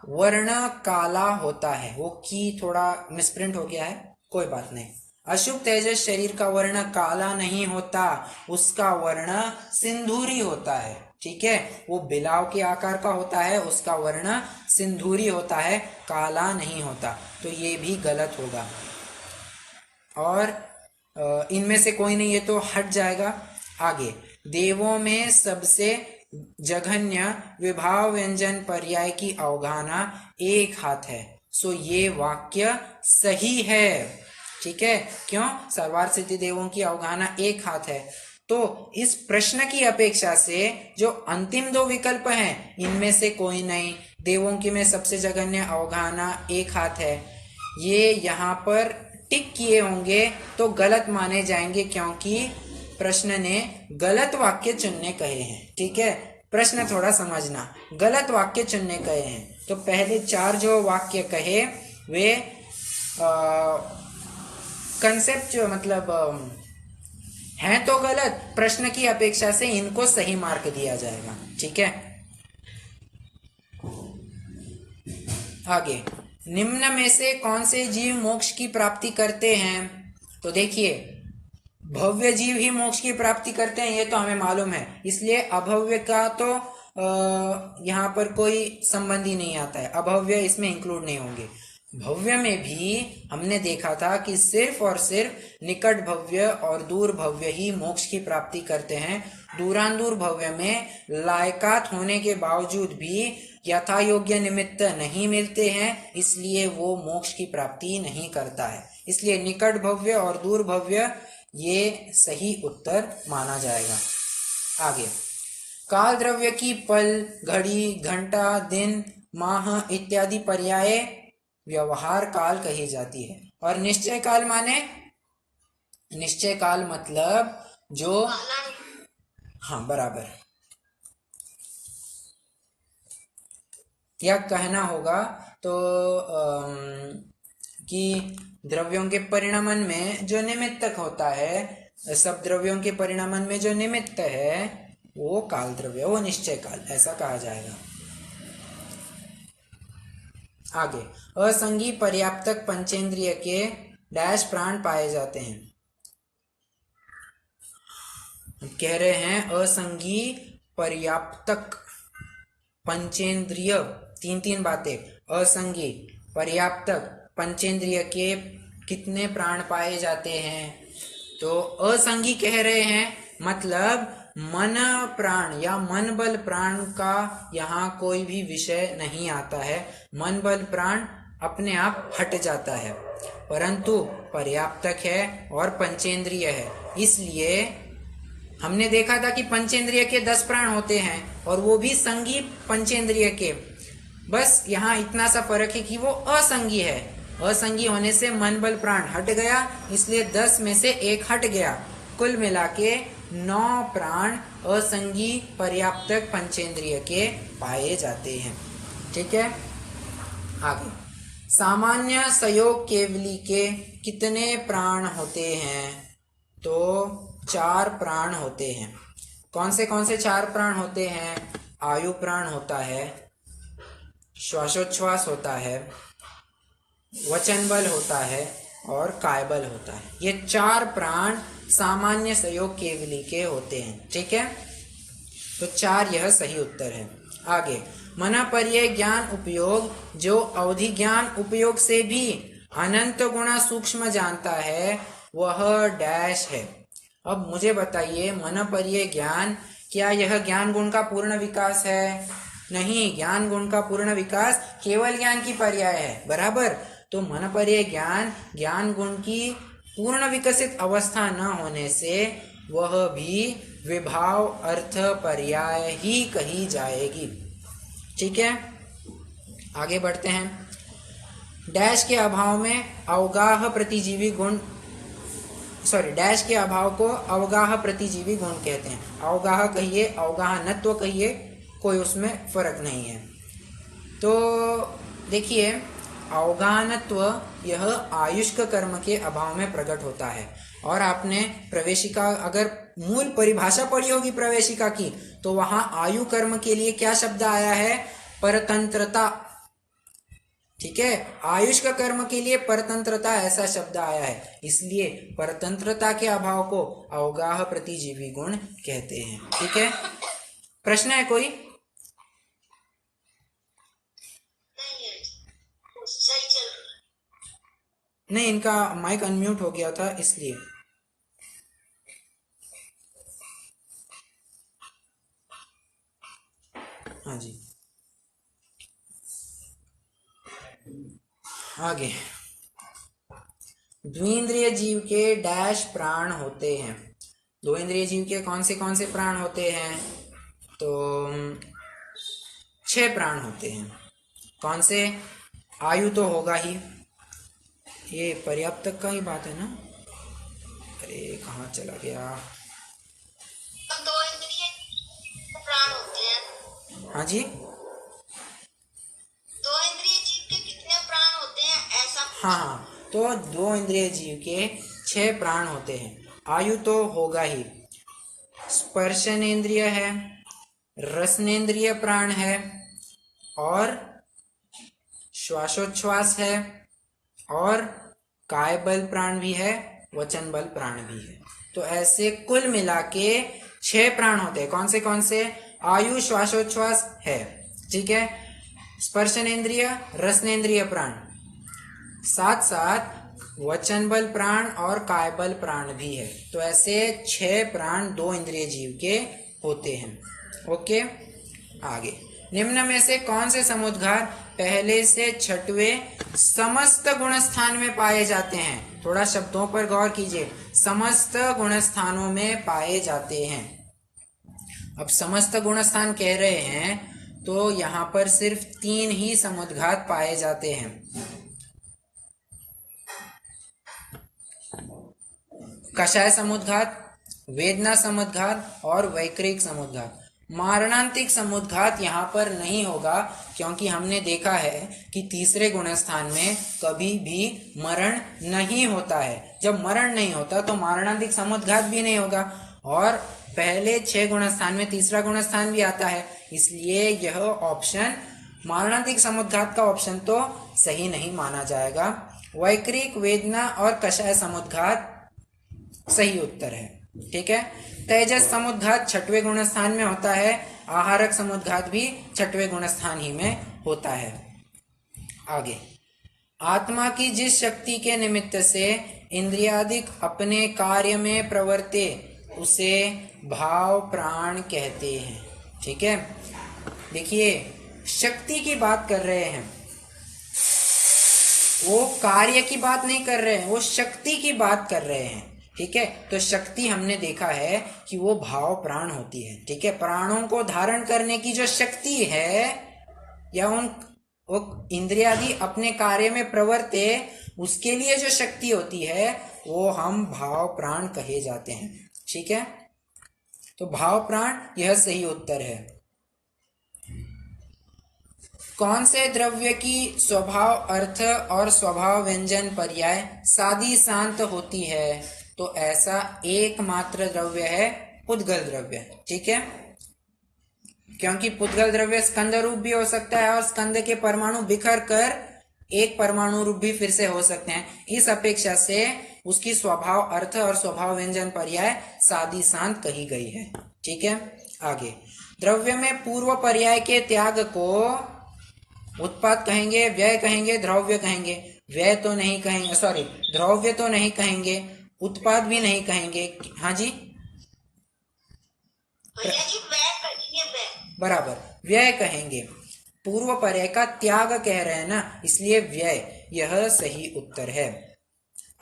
वर्ण काला होता है। वो की थोड़ा मिसप्रिंट हो गया है, कोई बात नहीं। अशुभ तेजस शरीर का वर्ण काला नहीं होता, उसका वर्ण सिंदूरी होता है, ठीक है। वो बिलाव के आकार का होता है, उसका वर्ण सिंदूरी होता है, काला नहीं होता। तो ये भी गलत होगा। और इनमें से कोई नहीं, ये तो हट जाएगा। आगे, देवों में सबसे जघन्य विभाव व्यंजन पर्याय की अवगाहना 1 हाथ है। सो ये वाक्य सही है, ठीक है। क्यों? सर्वार्थ सिद्धि देवों की अवगाहना 1 हाथ है। तो इस प्रश्न की अपेक्षा से जो अंतिम 2 विकल्प हैं, इनमें से कोई नहीं। देवों की में सबसे जघन्य अवगाहना 1 हाथ है, ये यहाँ पर टिक किए होंगे तो गलत माने जाएंगे, क्योंकि प्रश्न ने गलत वाक्य चुनने कहे हैं, ठीक है। प्रश्न थोड़ा समझना, गलत वाक्य चुनने कहे हैं। तो पहले 4 जो वाक्य कहे वे कंसेप्ट मतलब हैं तो गलत, प्रश्न की अपेक्षा से इनको सही मार्क दिया जाएगा, ठीक है। आगे, निम्न में से कौन से जीव मोक्ष की प्राप्ति करते हैं? तो देखिए, भव्य जीव ही मोक्ष की प्राप्ति करते हैं, ये तो हमें मालूम है, इसलिए अभव्य का तो यहाँ पर कोई संबंध ही नहीं आता है, अभव्य इसमें इंक्लूड नहीं होंगे। भव्य में भी हमने देखा था कि सिर्फ और सिर्फ निकट भव्य और दूर भव्य ही मोक्ष की प्राप्ति करते हैं। दूरांदूर भव्य में लायकात होने के बावजूद भी यथा योग्य निमित्त नहीं मिलते हैं, इसलिए वो मोक्ष की प्राप्ति नहीं करता है। इसलिए निकट भव्य और दूर भव्य ये सही उत्तर माना जाएगा। आगे, काल द्रव्य की पल, घड़ी, घंटा, दिन, माह इत्यादि पर्याय व्यवहार काल कही जाती है। और निश्चय काल माने, निश्चय काल मतलब जो, हाँ बराबर, क्या कहना होगा तो कि द्रव्यों के परिणमन में जो निमित्तक होता है, सब द्रव्यों के परिणमन में जो निमित्त है वो काल द्रव्य, वो निश्चय काल, ऐसा कहा जाएगा। आगे, असंगी पर्याप्तक पंचेंद्रिय के डैश प्राण पाए जाते हैं। कह रहे हैं असंगी पर्याप्तक पंचेंद्रिय, तीन तीन बातें, असंगी पर्याप्तक पंचेंद्रिय के कितने प्राण पाए जाते हैं? तो असंगी कह रहे हैं मतलब मन प्राण या मन बल प्राण का यहाँ कोई भी विषय नहीं आता है, मन बल प्राण अपने आप हट जाता है, परंतु पर्याप्तक है और पंचेंद्रिय है। इसलिए हमने देखा था कि पंचेंद्रिय के 10 प्राण होते हैं और वो भी संगी पंचेंद्रिय के, बस यहाँ इतना सा फर्क है कि वो असंगी है। असंगी होने से मन बल प्राण हट गया, इसलिए 10 में से 1 हट गया। कुल मिला के 9 प्राण असंगी पर्याप्तक पंचेंद्रिय के पाए जाते हैं। ठीक है, आगे, सामान्य संयोग केवली के कितने प्राण होते हैं? तो 4 प्राण होते हैं। कौन से 4 प्राण होते हैं? आयु प्राण होता है, श्वासोच्छ्वास होता है, वचन बल होता है और काय बल होता है। ये 4 प्राण सामान्य संयोग केवली के होते हैं। ठीक है, तो 4 यह सही उत्तर है। आगे, मना पर्याय ज्ञान उपयोग जो अवधि ज्ञान उपयोग से भी अनंत गुणा सूक्ष्म जानता है वह डैश है। अब मुझे बताइए, मन पर्याय ज्ञान, क्या यह ज्ञान गुण का पूर्ण विकास है? नहीं, ज्ञान गुण का पूर्ण विकास केवल ज्ञान की पर्याय है, बराबर। तो मन पर्याय ज्ञान, ज्ञान गुण की पूर्ण विकसित अवस्था न होने से वह भी विभाव अर्थ पर्याय ही कही जाएगी। ठीक है, आगे बढ़ते हैं। डैश के अभाव में अवगाह प्रतिजीवी गुण, डैश के अभाव को अवगाह प्रतिजीवी गुण कहते हैं। अवगाह कहिए, अवगाहनत्व कहिए, कोई उसमें फर्क नहीं है। तो देखिए, अवगाहनत्व यह आयुष्क कर्म के अभाव में प्रकट होता है। और आपने प्रवेशिका, अगर मूल परिभाषा पढ़ी होगी प्रवेशिका की, तो वहां आयु कर्म के लिए क्या शब्द आया है? परतंत्रता। ठीक है, आयुष का कर्म के लिए परतंत्रता ऐसा शब्द आया है, इसलिए परतंत्रता के अभाव को अवगाह प्रतिजीवी गुण कहते हैं। ठीक है, प्रश्न है कोई? नहीं, इनका माइक अनम्यूट हो गया था इसलिए। हाँ जी, आगे, द्विंद्रिय जीव के डैश प्राण होते हैं। दो इंद्रिय जीव के कौन से प्राण होते हैं? तो 6 प्राण होते हैं। कौन से? आयु तो होगा ही, ये पर्याप्त का ही बात है ना। अरे कहाँ चला गया? तो 2 इंद्रिय प्राण होते हैं। हाँ जी, 2 इंद्रिय जीव के कितने प्राण होते हैं ऐसा? हाँ, तो 2 इंद्रिय जीव के 6 प्राण होते हैं। आयु तो होगा ही, स्पर्शनेन्द्रिय है, रसनेन्द्रिय प्राण है और श्वासोच्छ्वास है और काय बल प्राण भी है, वचन बल प्राण भी है। तो ऐसे कुल मिला के 6 प्राण होते हैं। कौन से? आयु, श्वासोच्छ्वास है, ठीक है, स्पर्शनेन्द्रिय, रसनेन्द्रिय प्राण, साथ साथ वचन बल प्राण और काय बल प्राण भी है। तो ऐसे 6 प्राण 2 इंद्रिय जीव के होते हैं। ओके, आगे निम्न में से कौन से समुद्घात पहले से 6वें समस्त गुण स्थान में पाए जाते हैं? थोड़ा शब्दों पर गौर कीजिए। समस्त गुण स्थानों में पाए जाते हैं। अब समस्त गुण स्थान कह रहे हैं तो यहाँ पर सिर्फ 3 ही समुद्घात पाए जाते हैं। कषाय समुद्घात, वेदना समुद्घात और वैक्रिक समुद्घात। मारणांतिक समुद्घात यहाँ पर नहीं होगा, क्योंकि हमने देखा है कि तीसरे गुण स्थान में कभी भी मरण नहीं होता है। जब मरण नहीं होता तो मारणांतिक समुद्घात भी नहीं होगा, और पहले 6 गुण स्थान में तीसरा गुण स्थान भी आता है, इसलिए यह ऑप्शन मारणांतिक समुद्घात का ऑप्शन तो सही नहीं माना जाएगा। वैक्रिक, वेदना और कषाय समुद्घात सही उत्तर है, ठीक है। तेजस समुद्घात 6वें गुण स्थान में होता है। आहारक समुद्घात भी 6वें गुण स्थान ही में होता है। आगे, आत्मा की जिस शक्ति के निमित्त से इंद्रियादिक अपने कार्य में प्रवर्ते उसे भाव प्राण कहते हैं, ठीक है। देखिए, शक्ति की बात कर रहे हैं, वो कार्य की बात नहीं कर रहे हैं, वो शक्ति की बात कर रहे हैं, ठीक है। तो शक्ति हमने देखा है कि वो भाव प्राण होती है, ठीक है। प्राणों को धारण करने की जो शक्ति है, या वो इंद्रियादि अपने कार्य में प्रवर्ते उसके लिए जो शक्ति होती है, वो हम भाव प्राण कहे जाते हैं, ठीक है। तो भाव प्राण यह सही उत्तर है। कौन से द्रव्य की स्वभाव अर्थ और स्वभाव व्यंजन पर्याय सादी शांत होती है? तो ऐसा एकमात्र द्रव्य है पुद्गल द्रव्य, ठीक है। क्योंकि पुद्गल द्रव्य स्कंद रूप भी हो सकता है और स्कंद के परमाणु बिखर कर एक परमाणु रूप भी फिर से हो सकते हैं। इस अपेक्षा से उसकी स्वभाव अर्थ और स्वभाव व्यंजन पर्याय सादी शांत कही गई है, ठीक है। आगे, द्रव्य में पूर्व पर्याय के त्याग को उत्पाद कहेंगे, व्यय कहेंगे, द्रव्य कहेंगे? व्यय तो नहीं कहेंगे, सॉरी, द्रव्य तो नहीं कहेंगे, उत्पाद भी नहीं कहेंगे। हाँ जी, बराबर, व्यय कहेंगे। पूर्व पर्याय का त्याग कह रहे हैं ना, इसलिए व्यय यह सही उत्तर है।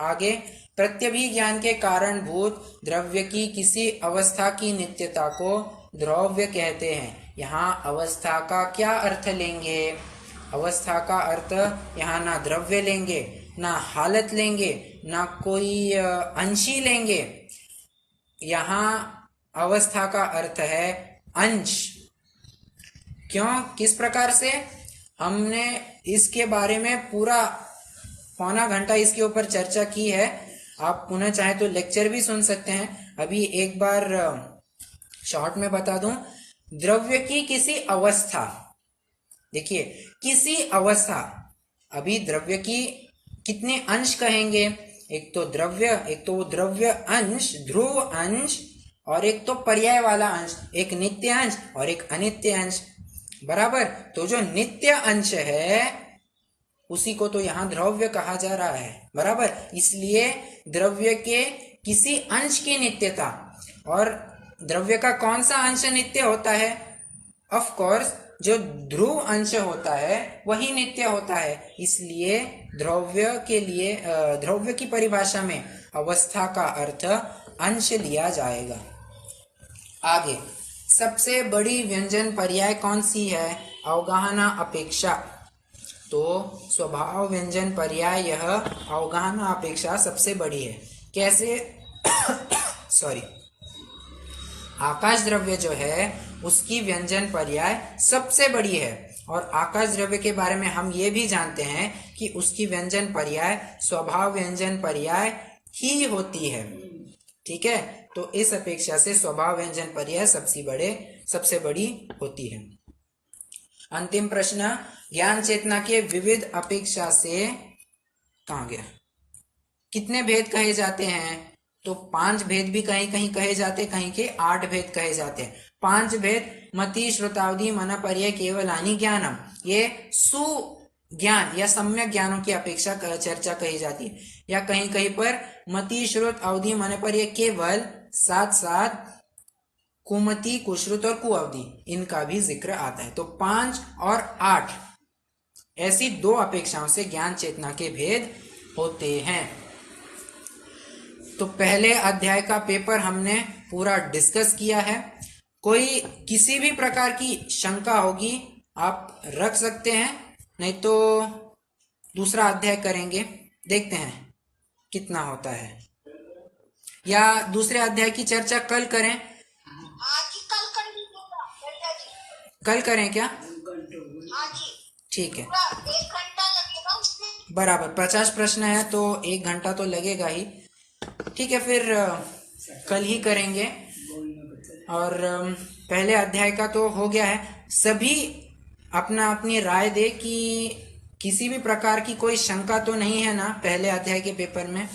आगे, प्रत्यभिज्ञान के कारणभूत द्रव्य की किसी अवस्था की नित्यता को द्रव्य कहते हैं। यहाँ अवस्था का क्या अर्थ लेंगे? अवस्था का अर्थ यहाँ ना द्रव्य लेंगे, ना हालत लेंगे, ना कोई अंशी लेंगे। यहाँ अवस्था का अर्थ है अंश। क्यों, किस प्रकार से? हमने इसके बारे में पूरा पौना घंटा इसके ऊपर चर्चा की है। आप पुनः चाहे तो लेक्चर भी सुन सकते हैं। अभी एक बार शॉर्ट में बता दूं, द्रव्य की किसी अवस्था, देखिए किसी अवस्था, अभी द्रव्य की कितने अंश कहेंगे? एक तो द्रव्य, एक तो द्रव्य अंश, ध्रुव अंश, और एक तो पर्याय वाला अंश, एक नित्य अंश और एक अनित्य अंश, बराबर। तो जो नित्य अंश है उसी को तो यहाँ द्रव्य कहा जा रहा है, बराबर। इसलिए द्रव्य के किसी अंश की नित्यता, और द्रव्य का कौन सा अंश नित्य होता है? ऑफ कोर्स जो ध्रुव अंश होता है वही नित्य होता है। इसलिए द्रव्य के लिए द्रव्य की परिभाषा में अवस्था का अर्थ अंश लिया जाएगा। आगे, सबसे बड़ी व्यंजन पर्याय कौन सी है? अवगाहना अपेक्षा। तो स्वभाव व्यंजन पर्याय यह अवगाहना अपेक्षा सबसे बड़ी है। कैसे? सॉरी, आकाश द्रव्य जो है उसकी व्यंजन पर्याय सबसे बड़ी है, और आकाश द्रव्य के बारे में हम ये भी जानते हैं कि उसकी व्यंजन पर्याय स्वभाव व्यंजन पर्याय ही होती है, ठीक है। तो इस अपेक्षा से स्वभाव व्यंजन पर्याय सबसे बड़ी होती है। अंतिम प्रश्न, ज्ञान चेतना के विविध अपेक्षा से कहाँ गया, कितने भेद कहे जाते हैं? तो 5 भेद भी कहीं कहीं कहे जाते, कहीं के 8 भेद कहे जाते हैं। 5 भेद, मति श्रुतावधि मन पर्याय केवलानि ज्ञानम, ये सुज्ञान या सम्यक ज्ञानों की अपेक्षा चर्चा कही जाती है। या कहीं कहीं पर मति श्रुत अवधि मन पर्याय केवल, साथ साथ कुमति कुश्रुत और कुअवधि, इनका भी जिक्र आता है। तो 5 और 8 ऐसी 2 अपेक्षाओं से ज्ञान चेतना के भेद होते हैं। तो पहले अध्याय का पेपर हमने पूरा डिस्कस किया है। कोई किसी भी प्रकार की शंका होगी आप रख सकते हैं, नहीं तो दूसरा अध्याय करेंगे, देखते हैं कितना होता है, या दूसरे अध्याय की चर्चा कल करें। हाँ जी, कल कर लीजिएगा भैया जी। कल करें क्या? हाँ जी, ठीक है, पूरा 1 घंटा लगेगा उसमें। बराबर। 50 प्रश्न है तो 1 घंटा तो लगेगा ही। ठीक है, फिर कल ही करेंगे। और पहले अध्याय का तो हो गया है। सभी अपना अपनी राय दे कि किसी भी प्रकार की कोई शंका तो नहीं है ना पहले अध्याय के पेपर में।